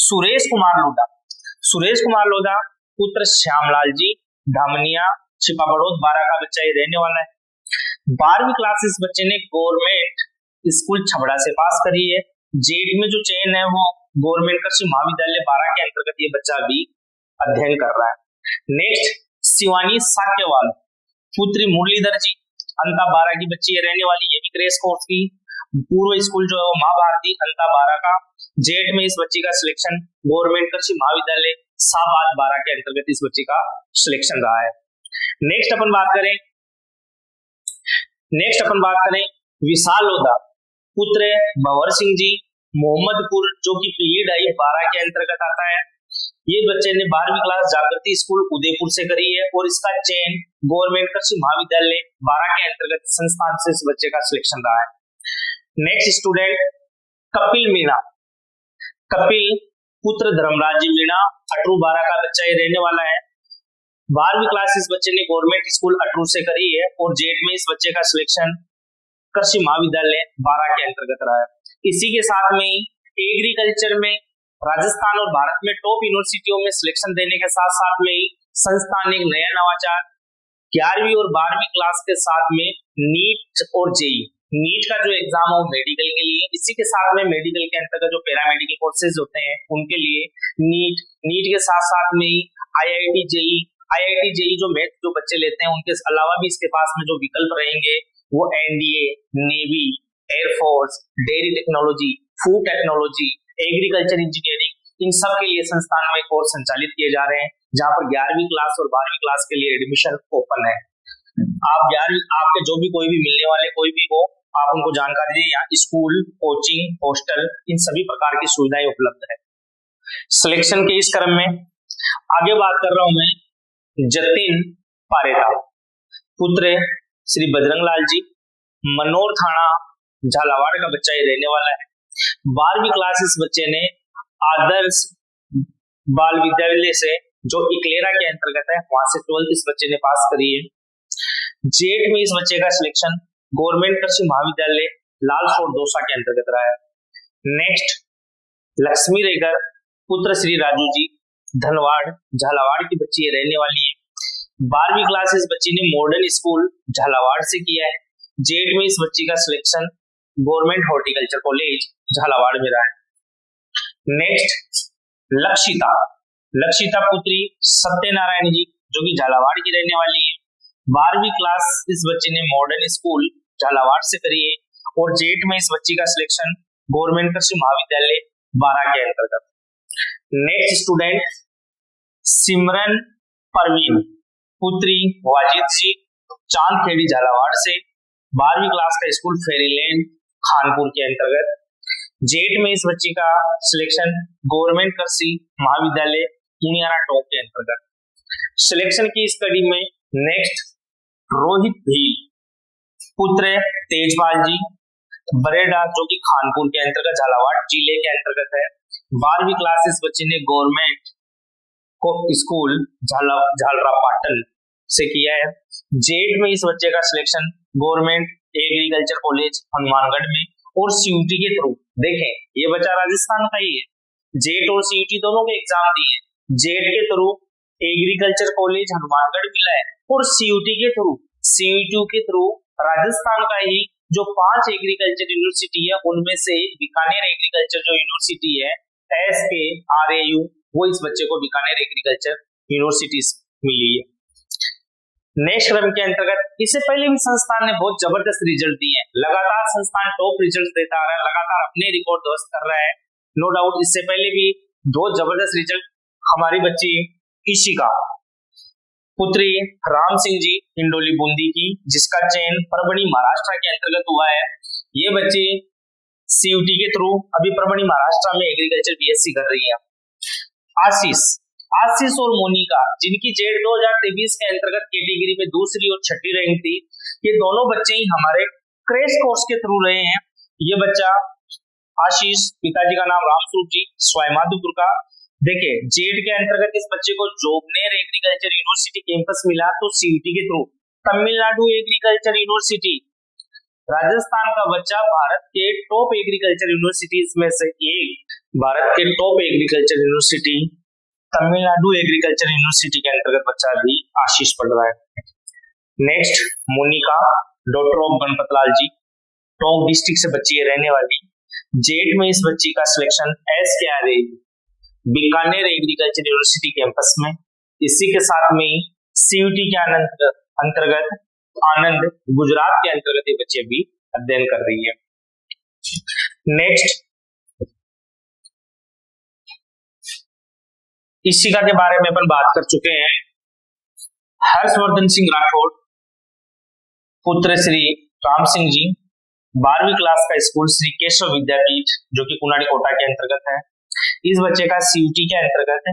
सुरेश कुमार लोधा पुत्र श्यामलाल जी, धामनिया छिपा बड़ौद 12 का बच्चा ये रहने वाला है। 12वीं क्लास इस बच्चे ने गवर्नमेंट स्कूल छबड़ा से पास करी है। जेट में जो चयन है वो गवर्नमेंट कृषि महाविद्यालय 12 के अंतर्गत ये बच्चा भी अध्ययन कर रहा है। नेक्स्ट शिवानी साक्यवाल पुत्री मुरलीधर जी, अंता 12 की बच्ची है रहने वाली, ये भी क्रेश कोर्स की। पूर्व स्कूल जो है वो माँ भारती अंता 12 का। जेट में इस बच्ची का सिलेक्शन गवर्नमेंट कृषि महाविद्यालय साबाद 12 के अंतर्गत इस बच्ची का सिलेक्शन रहा है। नेक्स्ट अपन बात करें विशाल लोधा पुत्र भंवर सिंह जी, मोहम्मदपुर जो कि पीलीडाई 12 के अंतर्गत आता है। ये बच्चे ने 12वीं क्लास जागृति स्कूल उदयपुर से करी है, और इसका चयन गवर्नमेंट कृषि महाविद्यालय 12 के अंतर्गत संस्थान से इस बच्चे का सिलेक्शन रहा है। नेक्स्ट स्टूडेंट कपिल पुत्र धर्मराज जी मीणा, अटरू 12 का बच्चा ये रहने वाला है। 12वीं क्लास इस बच्चे ने गवर्नमेंट स्कूल अटरू से करी है, और जेट में इस बच्चे का सिलेक्शन कृषि महाविद्यालय 12 के अंतर्गत रहा है। इसी के साथ में एग्रीकल्चर में राजस्थान और भारत में टॉप यूनिवर्सिटियों में सिलेक्शन देने के साथ साथ में ही संस्थान ने एक नया नवाचार 11वीं और 12वीं क्लास के साथ में नीट और जेई, नीट का जो एग्जाम है वो मेडिकल के लिए, इसी के साथ में मेडिकल के अंतर्गत जो पैरामेडिकल कोर्सेज होते हैं उनके लिए नीट के साथ साथ में ही IIT जेई जो मैथ जो बच्चे लेते हैं उनके अलावा भी इसके पास में जो विकल्प रहेंगे वो NDA, navy, air force, dairy technology, food technology, agriculture engineering, इन सब के लिए संस्थान में कोर्स संचालित किए जा रहे हैं, जहां पर 11वीं क्लास और 12वीं क्लास के लिए एडमिशन ओपन है। आपके जो भी कोई भी मिलने वाले कोई भी हो, आप उनको जानकारी दें, यहाँ स्कूल, कोचिंग, हॉस्टल, इन सभी प्रकार की सुविधाएं उपलब्ध है। सिलेक्शन के इस क्रम में आगे बात कर रहा हूं मैं जतिन पारेता पुत्र श्री बजरंग लाल जी, मनोर थाना झालावाड़ का बच्चा ये रहने वाला है। 12वीं क्लास इस बच्चे ने आदर्श बाल विद्यालय से जो इकलेरा के अंतर्गत है, वहां से 12th इस बच्चे ने पास करी है। जेट में इस बच्चे का सिलेक्शन गवर्नमेंट कृषि महाविद्यालय लाल फोर्ट दौसा के अंतर्गत रहा है। नेक्स्ट, लक्ष्मी रेगर पुत्र श्री राजू जी, धनवाड़ झालावाड़ की बच्ची रहने वाली है। 12वीं क्लास इस बच्ची ने मॉडर्न स्कूल झालावाड़ से किया है। जेट में इस बच्ची का selection government horticulture college Jhalawar में रहा है। नेक्स्ट, लक्षिता लक्षिता पुत्री सत्यनारायण जी, जो कि झालावाड़ की रहने वाली है। 12वीं क्लास इस बच्चे ने मॉडर्न स्कूल झालावाड़ से करी है और जेट में इस बच्ची का सिलेक्शन गवर्नमेंट कृषि महाविद्यालय 12 के अंतर्गत। नेक्स्ट स्टूडेंट, सिमरन परवीन पुत्री वाजिद जी, चांदखेड़ी झालावाड़ से। 12वीं क्लास का स्कूल फेरीलैंड खानपुर के अंतर्गत। जेट में इस बच्ची का सिलेक्शन गवर्नमेंट कृषि महाविद्यालय पुनियारा टॉप के अंतर्गत। सिलेक्शन की इस कड़ी में नेक्स्ट, रोहित भील पुत्र तेजपाल जी, बरेडा, जो कि खानपुर के अंतर्गत झालावाड़ जिले के अंतर्गत है। 12वीं क्लास इस बच्चे ने गवर्नमेंट को स्कूल झालरापाटन से किया है। जेट में इस बच्चे का selection government agriculture college Hanumangarh में और सीयूटी के थ्रू, देखें ये बच्चा राजस्थान का ही है, जेट और सीयूटी दोनों के एग्जाम दिए, जेट के थ्रू एग्रीकल्चर कॉलेज हनुमानगढ़ मिला है और सीयूटी के थ्रू राजस्थान का ही जो 5 एग्रीकल्चर यूनिवर्सिटी है उनमें से बीकानेर एग्रीकल्चर जो यूनिवर्सिटी है SKRAU, वो इस बच्चे को बीकानेर एग्रीकल्चर यूनिवर्सिटी मिली है। नेक्स्ट क्रम के अंतर्गत इससे पहले भी संस्थान ने बहुत जबरदस्त रिजल्ट दिए हैं, लगातार संस्थान टॉप रिजल्ट देता आ रहा है, लगातार अपने रिकॉर्ड ध्वस्त कर रहा है। नो डाउट इससे पहले भी बहुत जबरदस्त रिजल्ट हमारी बच्ची इशिका पुत्री राम सिंह जी हिंडोली बूंदी की, जिसका चयन परभणी महाराष्ट्र के अंतर्गत हुआ है। ये बच्ची सीयूटी के थ्रू अभी परभणी महाराष्ट्र में एग्रीकल्चर BSc कर रही है। आशीष और मोनिका, जिनकी जेट 2023 के अंतर्गत कैटेगरी में दूसरी और छठी रैंक थी, ये दोनों बच्चे ही हमारे क्रैश कोर्स के थ्रू रहे हैं। ये बच्चा आशीष, पिताजी का नाम रामस्वरूप जी, स्वाईमाधोपुर का। देखिए जेट के अंतर्गत इस बच्चे को जोबनेर एग्रीकल्चर यूनिवर्सिटी कैंपस मिला, तो सीयूटी के through Tamil Nadu agriculture university, Rajasthan का बच्चा भारत के टॉप एग्रीकल्चर यूनिवर्सिटीज में से एक, भारत के top agriculture university Tamil Nadu agriculture university के अंतर्गत बच्चा भी आशीष पढ़ रहा है। Next, Monika daughter of Ganpatlal ji, Tonk district से बच्ची है रहने वाली। जेट में इस बच्ची का selection SKRAU Bikaner agriculture university campus में, इसी के साथ में सीयूटी के अंतर्गत आनंद गुजरात के अंतर्गत ये बच्चे भी अध्ययन कर रही है। नेक्स्ट, इशिका के बारे में अपन बात कर चुके हैं। हर्षवर्धन सिंह राठौड़ पुत्र श्री राम सिंह जी, 12वीं क्लास का स्कूल श्री केशव विद्यापीठ, जो कि कुनाडी कोटा के अंतर्गत है। इस बच्चे का सीयूटी के अंतर्गत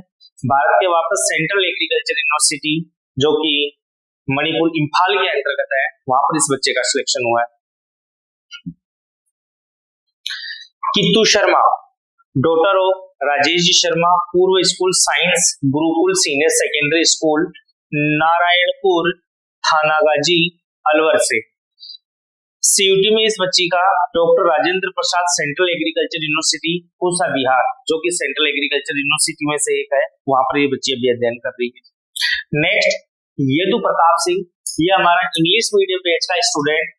भारत के वापस सेंट्रल एग्रीकल्चर यूनिवर्सिटी, जो कि मणिपुर इंफाल के अंतर्गत है, वहां पर इस बच्चे का सिलेक्शन हुआ है। कित्तू शर्मा डॉटर ऑफ राजेश जी शर्मा, पूर्व school science Gurukul senior secondary school Narayanpur Thanagazi Alwar से। सीयूटी में इस बच्ची का doctor Rajendra Prasad central agriculture university Pusa Bihar, जो कि सेंट्रल एग्रीकल्चर यूनिवर्सिटी में से एक है, वहां पर ये बच्ची अभी अध्ययन कर रही है। नेक्स्ट, यदु प्रताप सिंह, ये हमारा इंग्लिश मीडियम बैच का स्टूडेंट,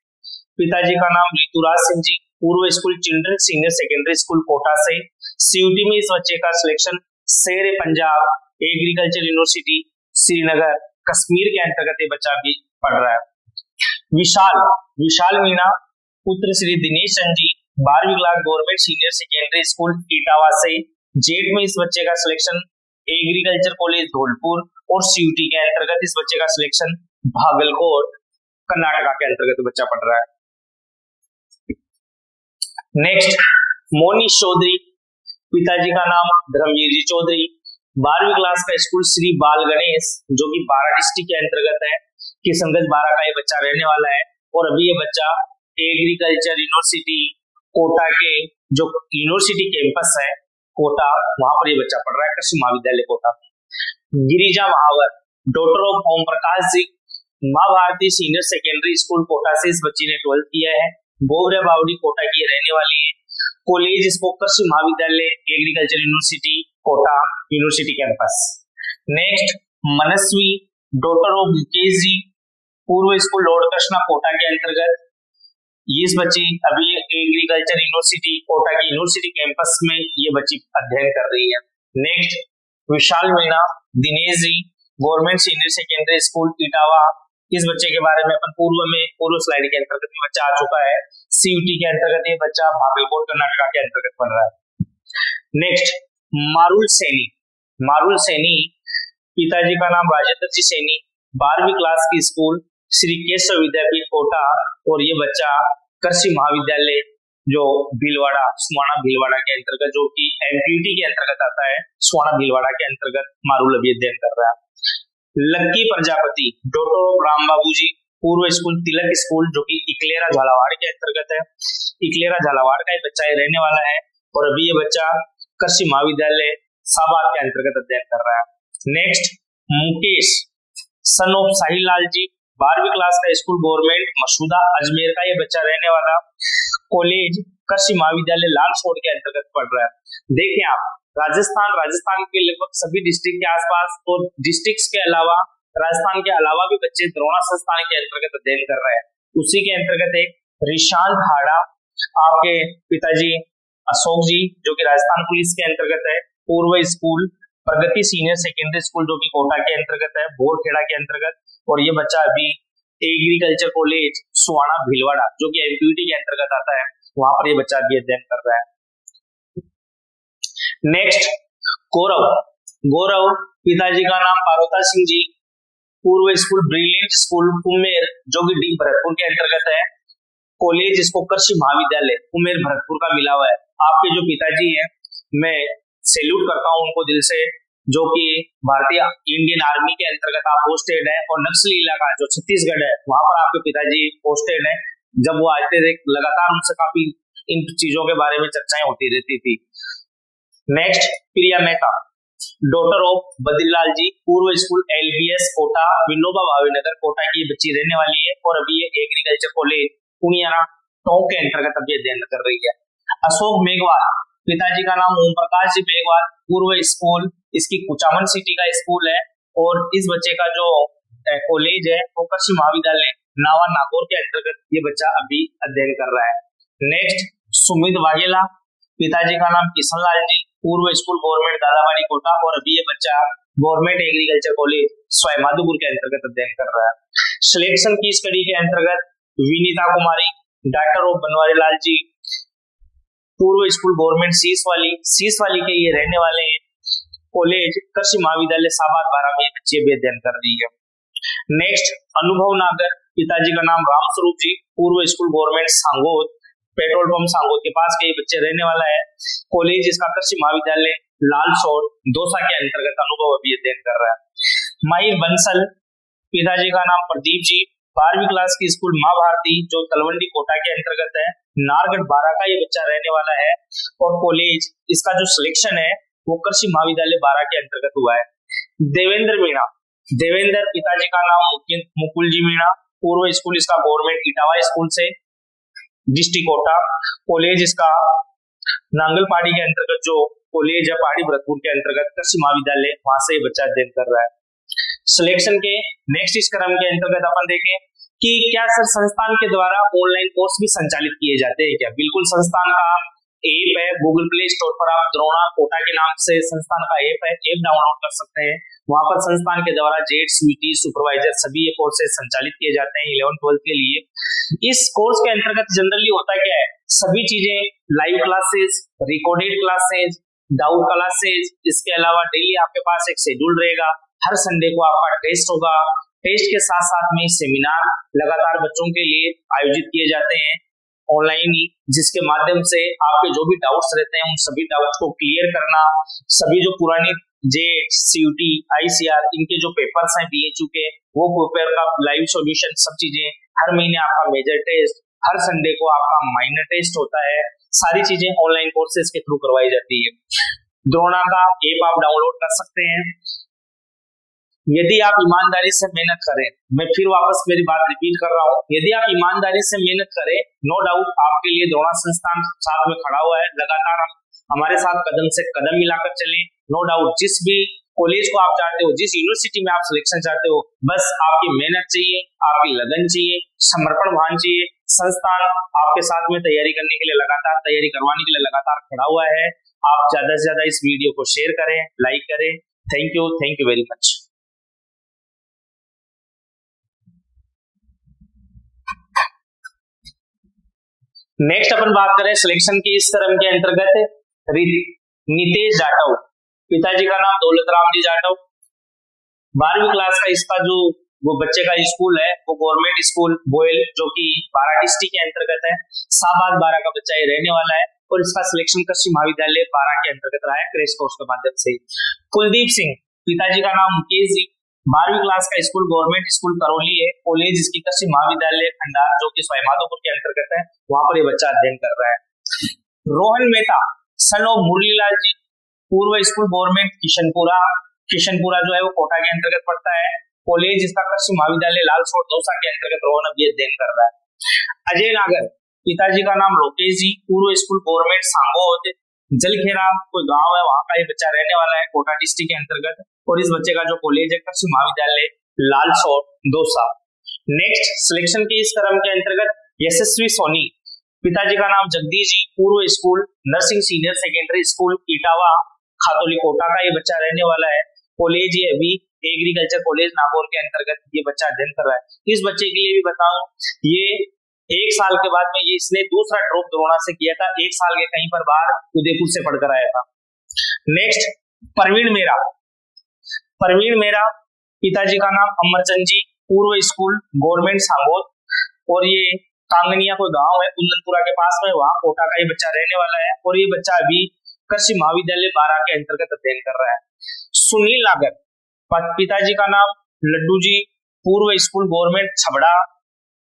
पिताजी का नाम ऋतुराज सिंह जी, पूर्व school children senior secondary school Kota से। सीयूटी में इस बच्चे का selection Sher Punjab agriculture university Srinagar Kashmir के अंतर्गत ये बच्चा भी पढ़ रहा है। विशाल मीणा पुत्र श्री दिनेश चंद जी, 12वीं class government senior secondary school Etawah से। जेट में इस बच्चे का सिलेक्शन एग्रीकल्चर कॉलेज धौलपुर और सीयूटी के अंतर्गत इस बच्चे का सिलेक्शन भागलकोट कर्नाटका के अंतर्गत बच्चा पढ़ रहा है। नेक्स्ट, मोनीश चौधरी, पिताजी का नाम धर्मवीर जी चौधरी, 12वीं क्लास का स्कूल श्री बाल गणेश, जो कि 12 डिस्ट्रिक्ट के अंतर्गत है, किशनगंज 12 का ये बच्चा रहने वाला है। और अभी ये बच्चा एग्रीकल्चर यूनिवर्सिटी कोटा के जो यूनिवर्सिटी कैंपस है कोटा, वहां पर ये बच्चा पढ़ रहा है कृषि महाविद्यालय Kota. Girija Mahawar, daughter of Om Prakash ji, Maa Bharti senior secondary school Kota से इस बच्ची ने 12th किया है। बोबरा बावड़ी कोटा की रहने वाली है। कॉलेज इसको कृषि महाविद्यालय agriculture university Kota university campus. Next Manasvi, daughter of Mukesh ji, पूर्व स्कूल लॉर्ड कृष्णा कोटा के अंतर्गत। इस बच्ची अभी एग्रीकल्चर यूनिवर्सिटी कोटा की यूनिवर्सिटी कैंपस में ये बच्ची अध्ययन कर रही है। Next Vishal Meena, Dinesh ji, government senior secondary school Etawah. इस बच्चे के बारे में अपन पूर्व स्लाइड के अंतर्गत बच्चा आ चुका है। सीयूटी के अंतर्गत ये बच्चा भागलपुर कर्नाटका के अंतर्गत पढ़ रहा है। नेक्स्ट मारुल सैनी, मारुल सैनी, पिताजी का नाम राजेंद्र जी सैनी, 12वीं क्लास की स्कूल श्री केशव विद्यापीठ कोटा, और ये बच्चा कृषि महाविद्यालय जो भीलवाड़ा सुवाना भीलवाड़ा के अंतर्गत, जो कि एमपीटी के अंतर्गत आता है, सुवाना भीलवाड़ा के अंतर्गत मारुल अभी अध्ययन कर रहा है। लक्की प्रजापति, डॉटर ऑफ राम बाबू जी, पूर्व स्कूल तिलक स्कूल जो कि इकलेरा झालावाड़ के अंतर्गत है। इकलेरा झालावाड़ का बच्चा रहने वाला है, और अभी ये बच्चा कृषि महाविद्यालय साबाद के अंतर्गत अध्ययन कर रहा है। नेक्स्ट मुकेश, सन ऑफ साहिल लाल जी, 12वीं क्लास का स्कूल गवर्नमेंट मसूदा अजमेर का ये बच्चा रहने वाला। कॉलेज कृषि महाविद्यालय लालसोट के अंतर्गत पढ़ रहा है। देखिए आप राजस्थान के लगभग सभी डिस्ट्रिक्ट के आसपास और डिस्ट्रिक्ट्स के अलावा राजस्थान के अलावा भी बच्चे द्रोणा संस्थान के अंतर्गत अध्ययन कर रहे हैं। उसी के अंतर्गत एक रिशांत हाड़ा, आपके पिताजी अशोक जी जो कि राजस्थान पुलिस के अंतर्गत है, पूर्व स्कूल प्रगति सीनियर सेकेंडरी स्कूल जो कि कोटा के अंतर्गत है, बोरखेड़ा के अंतर्गत, और ये बच्चा अभी एग्रीकल्चर कॉलेज सुवाना भीलवाड़ा जो कि एमपीटी के अंतर्गत आता है, वहां पर ये बच्चा अभी अध्ययन कर रहा है। नेक्स्ट गौरव, गौरव पिताजी का नाम पार्वता सिंह जी, पूर्व स्कूल ब्रिलियंट स्कूल कुमेर जो कि डी भरतपुर के अंतर्गत है। कॉलेज इसको कृषि महाविद्यालय कुमेर भरतपुर का मिला हुआ है। आपके जो पिताजी हैं, मैं सैल्यूट करता हूं उनको दिल से, जो कि भारतीय इंडियन आर्मी के अंतर्गत आप पोस्टेड है, और नक्सली इलाका जो छत्तीसगढ़ है वहां पर आपके पिताजी पोस्टेड है। जब वो आते थे लगातार उनसे काफी इन चीजों के बारे में चर्चाएं होती रहती थी। Next Priya Mehta, daughter of Badrilal ji, पूर्व स्कूल एलबीएस कोटा विनोबा भावे नगर कोटा की बच्ची रहने वाली है, और अभी ये एग्रीकल्चर कॉलेज पुनियाना टोंक के अंतर्गत अभी अध्ययन कर रही है। अशोक मेघवाल, पिताजी का नाम ओम प्रकाश जी मेघवाल, पूर्व स्कूल इसकी कुचामन सिटी का स्कूल है, और इस बच्चे का जो कॉलेज है वो कृषि महाविद्यालय नावा नागौर के अंतर्गत ये बच्चा अभी अध्ययन कर रहा है। नेक्स्ट सुमित वाघेला, पिताजी का नाम किशन लाल जी, पूर्व स्कूल गवर्नमेंट दादाबाड़ी कोटा, और अभी ये बच्चा गवर्नमेंट एग्रीकल्चर कॉलेज सवाईमाधोपुर के अंतर्गत अध्ययन कर रहा है। सिलेक्शन की स्टडी के अंतर्गत विनीता कुमारी, डॉक्टर ऑफ बनवारी लाल जी, पूर्व स्कूल गवर्नमेंट सीस वाली के ये रहने वाले हैं। कॉलेज कृषि महाविद्यालय साबाद 12 में बच्चे भी अध्ययन कर रही है। नेक्स्ट अनुभव नागर, पिताजी का नाम राम स्वरूप जी, पूर्व school government Sangod petrol pump Sangod के पास के ये बच्चे रहने वाला है। कॉलेज इसका कृषि महाविद्यालय लालसोट दौसा के अंतर्गत अनुभव अभी अध्ययन कर रहा है। माहिर बंसल, पिताजी का नाम प्रदीप जी, 12वीं क्लास की स्कूल माँ भारती जो तलवंडी कोटा के अंतर्गत है, नारगढ़ 12 का ये बच्चा रहने वाला है, और कॉलेज इसका जो सिलेक्शन है वो कृषि महाविद्यालय 12 के अंतर्गत हुआ है। देवेंद्र मीणा, देवेंद्र पिताजी का नाम मुकुल जी मीणा, पूर्व स्कूल इसका गवर्नमेंट इटावा स्कूल से डिस्ट्रिक्ट कोटा, कॉलेज इसका नांगलपाड़ी के अंतर्गत जो कॉलेज है पहाड़ी भरतपुर के अंतर्गत कृषि महाविद्यालय, वहां से बच्चा अध्ययन कर रहा है। सिलेक्शन के नेक्स्ट इस क्रम के अंतर्गत अपन देखें कि क्या सर संस्थान के द्वारा ऑनलाइन कोर्स भी संचालित किए जाते हैं क्या? बिल्कुल, संस्थान का ऐप है, गूगल प्ले स्टोर पर आप द्रोणा कोटा के नाम से संस्थान का ऐप है, ऐप डाउनलोड कर सकते हैं। वहां पर संस्थान के द्वारा जेट सीटी सुपरवाइजर सभी ये कोर्सेज संचालित किए जाते हैं 11th-12th के लिए। इस कोर्स के अंतर्गत जनरली होता क्या है, सभी चीजें live classes, recorded classes, doubt classes, इसके अलावा डेली आपके पास एक शेड्यूल रहेगा। हर संडे को आपका टेस्ट होगा, टेस्ट के साथ साथ में सेमिनार लगातार बच्चों के लिए आयोजित किए जाते हैं ऑनलाइन ही, जिसके माध्यम से आपके जो भी डाउट्स रहते हैं उन सभी डाउट्स को क्लियर करना, सभी जो पुरानी जेट सीयूटी आईसीआर इनके जो पेपर्स हैं बीएचयू के, वो पेपर का लाइव सॉल्यूशन, सब चीजें, हर महीने आपका मेजर टेस्ट, हर संडे को आपका माइनर टेस्ट होता है, सारी चीजें ऑनलाइन कोर्सेज के थ्रू करवाई जाती है। द्रोणा का ऐप आप डाउनलोड कर सकते हैं। यदि आप ईमानदारी से मेहनत करें, मैं फिर वापस मेरी बात रिपीट कर रहा हूँ, यदि आप ईमानदारी से मेहनत करें, नो डाउट आपके लिए द्रोणा संस्थान साथ में खड़ा हुआ है। लगातार हम हमारे साथ कदम से कदम मिलाकर चलें। नो डाउट जिस भी कॉलेज को आप चाहते हो, जिस यूनिवर्सिटी में आप सिलेक्शन चाहते हो, बस आपकी मेहनत चाहिए, आपकी लगन चाहिए, समर्पण भान चाहिए। संस्थान आपके साथ में तैयारी करने के लिए लगातार तैयारी करवाने के लिए लगातार खड़ा हुआ है। आप ज्यादा से ज्यादा इस वीडियो को शेयर करें, लाइक करें। Thank you very much. Next अपन बात करें सिलेक्शन की इस क्रम के अंतर्गत नितेश जाटव, पिताजी का नाम दौलत राम जी जाटव। 12वीं क्लास का इसका जो वो बच्चे का स्कूल है वो गवर्नमेंट स्कूल बोयल जो कि बारां डिस्ट्रिक्ट के अंतर्गत है। शाहबाद बारां का बच्चा ये रहने वाला है और इसका सिलेक्शन कृषि महाविद्यालय बारां के अंतर्गत रहा है क्रैश कोर्स के माध्यम से। कुलदीप सिंह, पिताजी का नाम मुकेश जी, 12वीं क्लास का स्कूल गवर्नमेंट स्कूल करौली है, कॉलेज इसकी कृषि महाविद्यालय खंडार जो कि सवाईमाधोपुर के अंतर्गत है, वहां पर ये बच्चा अध्ययन कर रहा है। रोहन मेहता सन ऑफ मुरलीलाल जी, पूर्व स्कूल गवर्नमेंट किशनपुरा जो है वो कोटा के अंतर्गत पड़ता है, कॉलेज इसका कृषि महाविद्यालय लालसोट दौसा के अंतर्गत रोहन अभी अध्ययन कर रहा है। अजय नागर, पिताजी का नाम लोकेश जी, पूर्व स्कूल गवर्नमेंट सांगोद जलखेरा कोई गांव है वहां का ये बच्चा रहने वाला है कोटा डिस्ट्रिक्ट के अंतर्गत, और इस बच्चे का जो कॉलेज है कृषि महाविद्यालय लालसोट दौसा। नेक्स्ट सिलेक्शन के इस क्रम के अंतर्गत यशस्वी सोनी, पिताजी का नाम जगदीश जी, पूर्व school nursing senior secondary school Etawah Khatoli Kota का ये बच्चा रहने वाला है, कॉलेज ये अभी एग्रीकल्चर कॉलेज नागौर के अंतर्गत ये बच्चा अध्ययन कर रहा है। इस बच्चे के लिए भी बताऊं, ये 1 साल के बाद में ये इसने दूसरा ड्रॉप द्रोणा से किया था, 1 साल के कहीं पर बाहर उदयपुर से पढ़कर आया था। नेक्स्ट परवीन मेरा, पिताजी का नाम अमरचंद जी, पूर्व स्कूल गवर्नमेंट सांगोद, और ये कांगनिया कोई गांव है कुंदनपुरा के पास में, वहां कोटा का ये बच्चा रहने वाला है, और ये बच्चा अभी कृषि महाविद्यालय बारां के अंतर्गत अध्ययन कर रहा है। सुनील नागर, पिताजी का नाम लड्डू जी, पूर्व स्कूल गवर्नमेंट छबड़ा,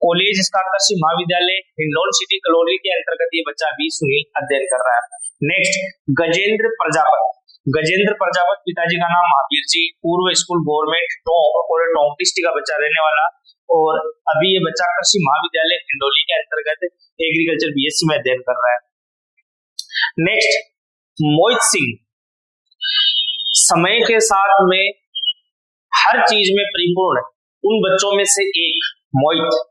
कॉलेज इसका कृषि महाविद्यालय हिंडौन सिटी कलोनी के अंतर्गत ये बच्चा भी सुनील अध्ययन कर रहा है। नेक्स्ट गजेंद्र प्रजापत, पिताजी का नाम महावीर जी, पूर्व स्कूल गवर्नमेंट टोंक और टोंक डिस्ट्रिक्ट का बच्चा रहने वाला, और अभी ये बच्चा कृषि महाविद्यालय हिंडौली के अंतर्गत एग्रीकल्चर बीएससी में अध्ययन कर रहा है। नेक्स्ट मोहित सिंह, समय के साथ में हर चीज में परिपूर्ण उन बच्चों में से एक मोहित,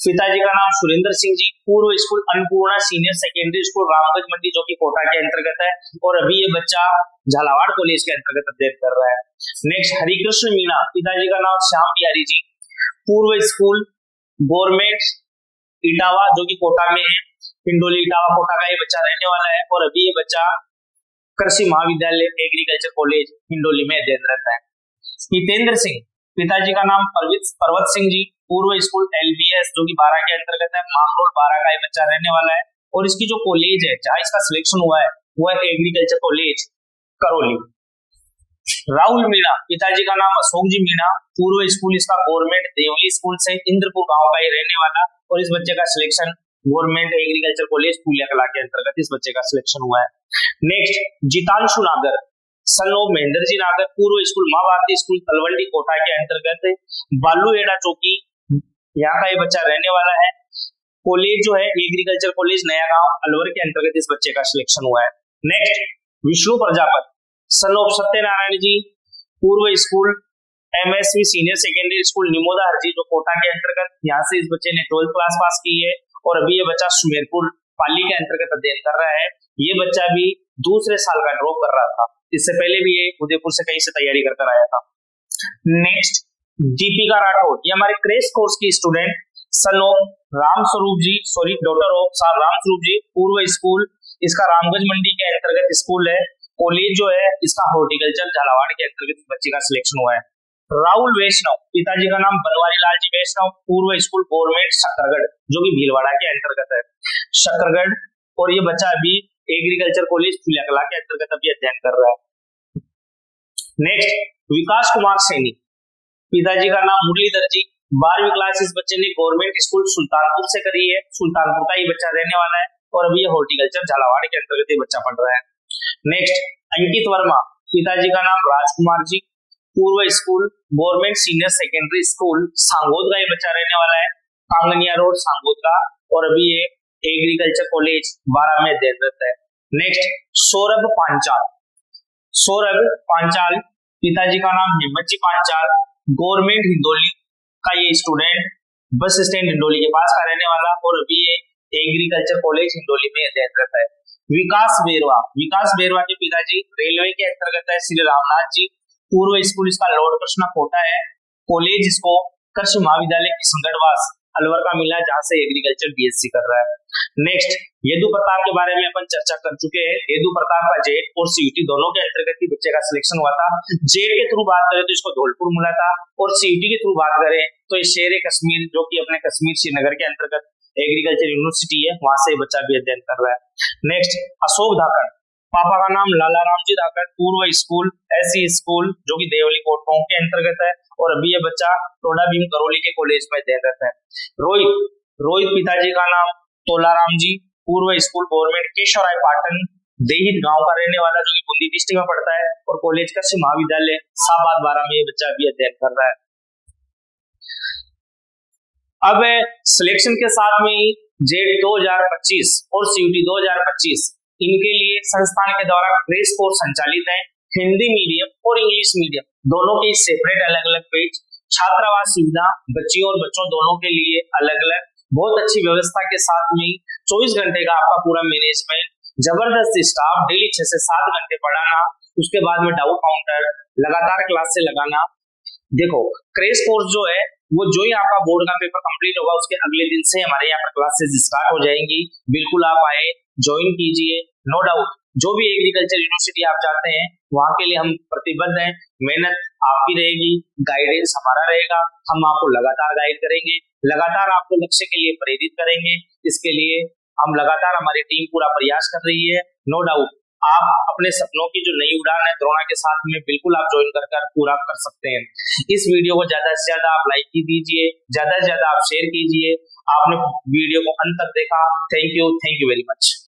पिताजी का नाम सुरेंद्र सिंह जी, पूर्व school Annapurna senior secondary school Ramganj Mandi जो कि कोटा के अंतर्गत है, और अभी ये बच्चा झालावाड़ कॉलेज के अंतर्गत अध्ययन कर रहा है। नेक्स्ट हरिकृष्ण मीणा, पिताजी का नाम श्याम बिहारी जी, पूर्व स्कूल गवर्नमेंट इटावा जो कि कोटा में है, पिंडोली इटावा कोटा का ये बच्चा रहने वाला है, और अभी ये बच्चा कृषि महाविद्यालय एग्रीकल्चर कॉलेज हिंडोली में अध्ययन रहता है। हितेंद्र सिंह, पिताजी का नाम पर्वत सिंह जी, पूर्व स्कूल एलबीएस जो कि बारां के अंतर्गत है, मांगरोल बारां का ये बच्चा रहने वाला है, और इसकी जो कॉलेज है जहां इसका सिलेक्शन हुआ है वो है एग्रीकल्चर कॉलेज करौली। राहुल मीणा, पिताजी का नाम अशोक जी मीणा, पूर्व स्कूल इसका गवर्नमेंट देवली स्कूल से इंद्रपुर गांव का ये रहने वाला, और इस बच्चे का सिलेक्शन गवर्नमेंट एग्रीकल्चर कॉलेज पुलिया कला के अंतर्गत इस बच्चे का सिलेक्शन हुआ है। नेक्स्ट जितांशु नागर, सन ऑफ महेंद्र जी नागर, पूर्व स्कूल माँ भारती स्कूल तलवंडी कोटा के अंतर्गत बालू एडा चौकी यहाँ का ये बच्चा रहने वाला है, कॉलेज जो है एग्रीकल्चर कॉलेज नया गांव अलवर के अंतर्गत इस बच्चे का सिलेक्शन हुआ है। Next Vishnu Prajapat, son of Satyanarayan ji, पूर्व school MSV senior secondary school Nimoda Harji जो कोटा के अंतर्गत, यहाँ से इस बच्चे ने 12th क्लास पास की है, और अभी ये बच्चा सुमेरपुर पाली के अंतर्गत अध्ययन कर रहा है। ये बच्चा भी दूसरे साल का ड्रॉप कर रहा था, इससे पहले भी ये उदयपुर से कहीं से तैयारी कर आया था। नेक्स्ट दीपिका राठौर, ये हमारे क्रैश कोर्स की student, son of Ramswaroop ji, sorry daughter of sir Ramswaroop ji, पूर्व स्कूल इसका रामगंज मंडी के अंतर्गत स्कूल है, कॉलेज जो है इसका हॉर्टिकल्चर झालावाड़ के अंतर्गत बच्चे का सिलेक्शन हुआ है। राहुल वैष्णव, पिताजी का नाम बनवारी लाल जी वैष्णव, पूर्व स्कूल गवर्नमेंट शकरगढ़ जो कि भीलवाड़ा के अंतर्गत है शकरगढ़, और ये बच्चा अभी एग्रीकल्चर कॉलेज फुलिया कला के अंतर्गत अभी अध्ययन कर रहा है। नेक्स्ट विकास कुमार सैनी, पिताजी का नाम मुरलीधर जी, 12वीं क्लास इस बच्चे ने गवर्नमेंट स्कूल सुल्तानपुर से करी है, सुल्तानपुर का ये बच्चा रहने वाला है, और अभी ये हॉर्टिकल्चर झालावाड़ के अंतर्गत ये बच्चा पढ़ रहा है। नेक्स्ट अंकित वर्मा, पिताजी का नाम राजकुमार जी, पूर्व school government senior secondary school Sangod का ये बच्चा रहने वाला है, कांगनिया रोड सांगोद का, और अभी ये एग्रीकल्चर कॉलेज 12 में अध्ययनरत है। नेक्स्ट सौरभ पांचाल, सौरभ पांचाल, पिताजी का नाम हिम्मत जी पांचाल, गवर्नमेंट हिंदोली का ये स्टूडेंट, बस स्टैंड हिंडोली के पास का रहने वाला, और अभी ये एग्रीकल्चर कॉलेज हिंडोली में अध्ययनरत है। विकास बेरवा, विकास बेरवा के पिताजी रेलवे के अंतर्गत है श्री रामनाथ जी, पूर्व स्कूल इसका लॉर्ड कृष्णा कोटा है, कॉलेज इसको कृषि महाविद्यालय किशनगढ़वास अलवर का मिला, जहां से एग्रीकल्चर बीएससी कर रहा है। नेक्स्ट यदु प्रताप के बारे में अपन चर्चा कर चुके हैं। यदु प्रताप का जेट और सीयूटी दोनों के अंतर्गत ही बच्चे का सिलेक्शन हुआ था। जेट के थ्रू बात करें तो इसको धौलपुर मिला था, और सीयूटी के थ्रू बात करें तो ये शेर कश्मीर, जो कि अपने कश्मीर श्रीनगर के अंतर्गत एग्रीकल्चर यूनिवर्सिटी है, वहां से बच्चा भी अध्ययन कर रहा है। नेक्स्ट अशोक धाकड़, पापा का नाम लाला राम जी धाकड़, पूर्व स्कूल एससी स्कूल जो कि देवली कोटगांव के अंतर्गत है, और अभी ये बच्चा टोडा भीम करौली के कॉलेज में अध्ययनरत है। रोहित, रोहित पिताजी का नाम तोलाराम जी, पूर्व स्कूल गवर्नमेंट केशवराय पाटन देहित गांव का रहने वाला, जो कि बूंदी डिस्ट्रिक्ट में पड़ता है, और कॉलेज कृषि महाविद्यालय साबाद 12 में ये बच्चा भी अध्ययन कर रहा है। अब सिलेक्शन के साथ में ही जेट 2025 और सीयूटी 2025 इनके लिए संस्थान के द्वारा क्रेश कोर्स संचालित है, हिंदी मीडियम और इंग्लिश मीडियम दोनों के सेपरेट अलग अलग पेज, छात्रावास सुविधा बच्चियों और बच्चों दोनों के लिए अलग अलग, बहुत अच्छी व्यवस्था के साथ में 24 घंटे का आपका पूरा मैनेजमेंट, जबरदस्त स्टाफ, डेली 6 से 7 घंटे पढ़ाना, उसके बाद में डाउट काउंटर, लगातार क्लास से लगाना। देखो क्रेश कोर्स जो है वो जो ही आपका बोर्ड का पेपर कंप्लीट होगा उसके अगले दिन से हमारे यहाँ पर क्लासेस स्टार्ट हो जाएंगी। बिल्कुल आप आए, ज्वाइन कीजिए, नो डाउट जो भी एग्रीकल्चर यूनिवर्सिटी आप चाहते हैं वहां के लिए हम प्रतिबद्ध हैं। मेहनत आपकी रहेगी, गाइडेंस हमारा रहेगा, हम आपको लगातार गाइड करेंगे, लगातार आपको लक्ष्य के लिए प्रेरित करेंगे। इसके लिए हम लगातार, हमारी टीम पूरा प्रयास कर रही है। नो डाउट आप अपने सपनों की जो नई उड़ान है द्रोणा के साथ में बिल्कुल आप ज्वाइन कर पूरा कर सकते हैं। इस वीडियो को ज्यादा से ज्यादा आप लाइक कीजिए, ज्यादा से ज्यादा आप शेयर कीजिए। आपने वीडियो को अंत तक देखा, थैंक यू वेरी मच।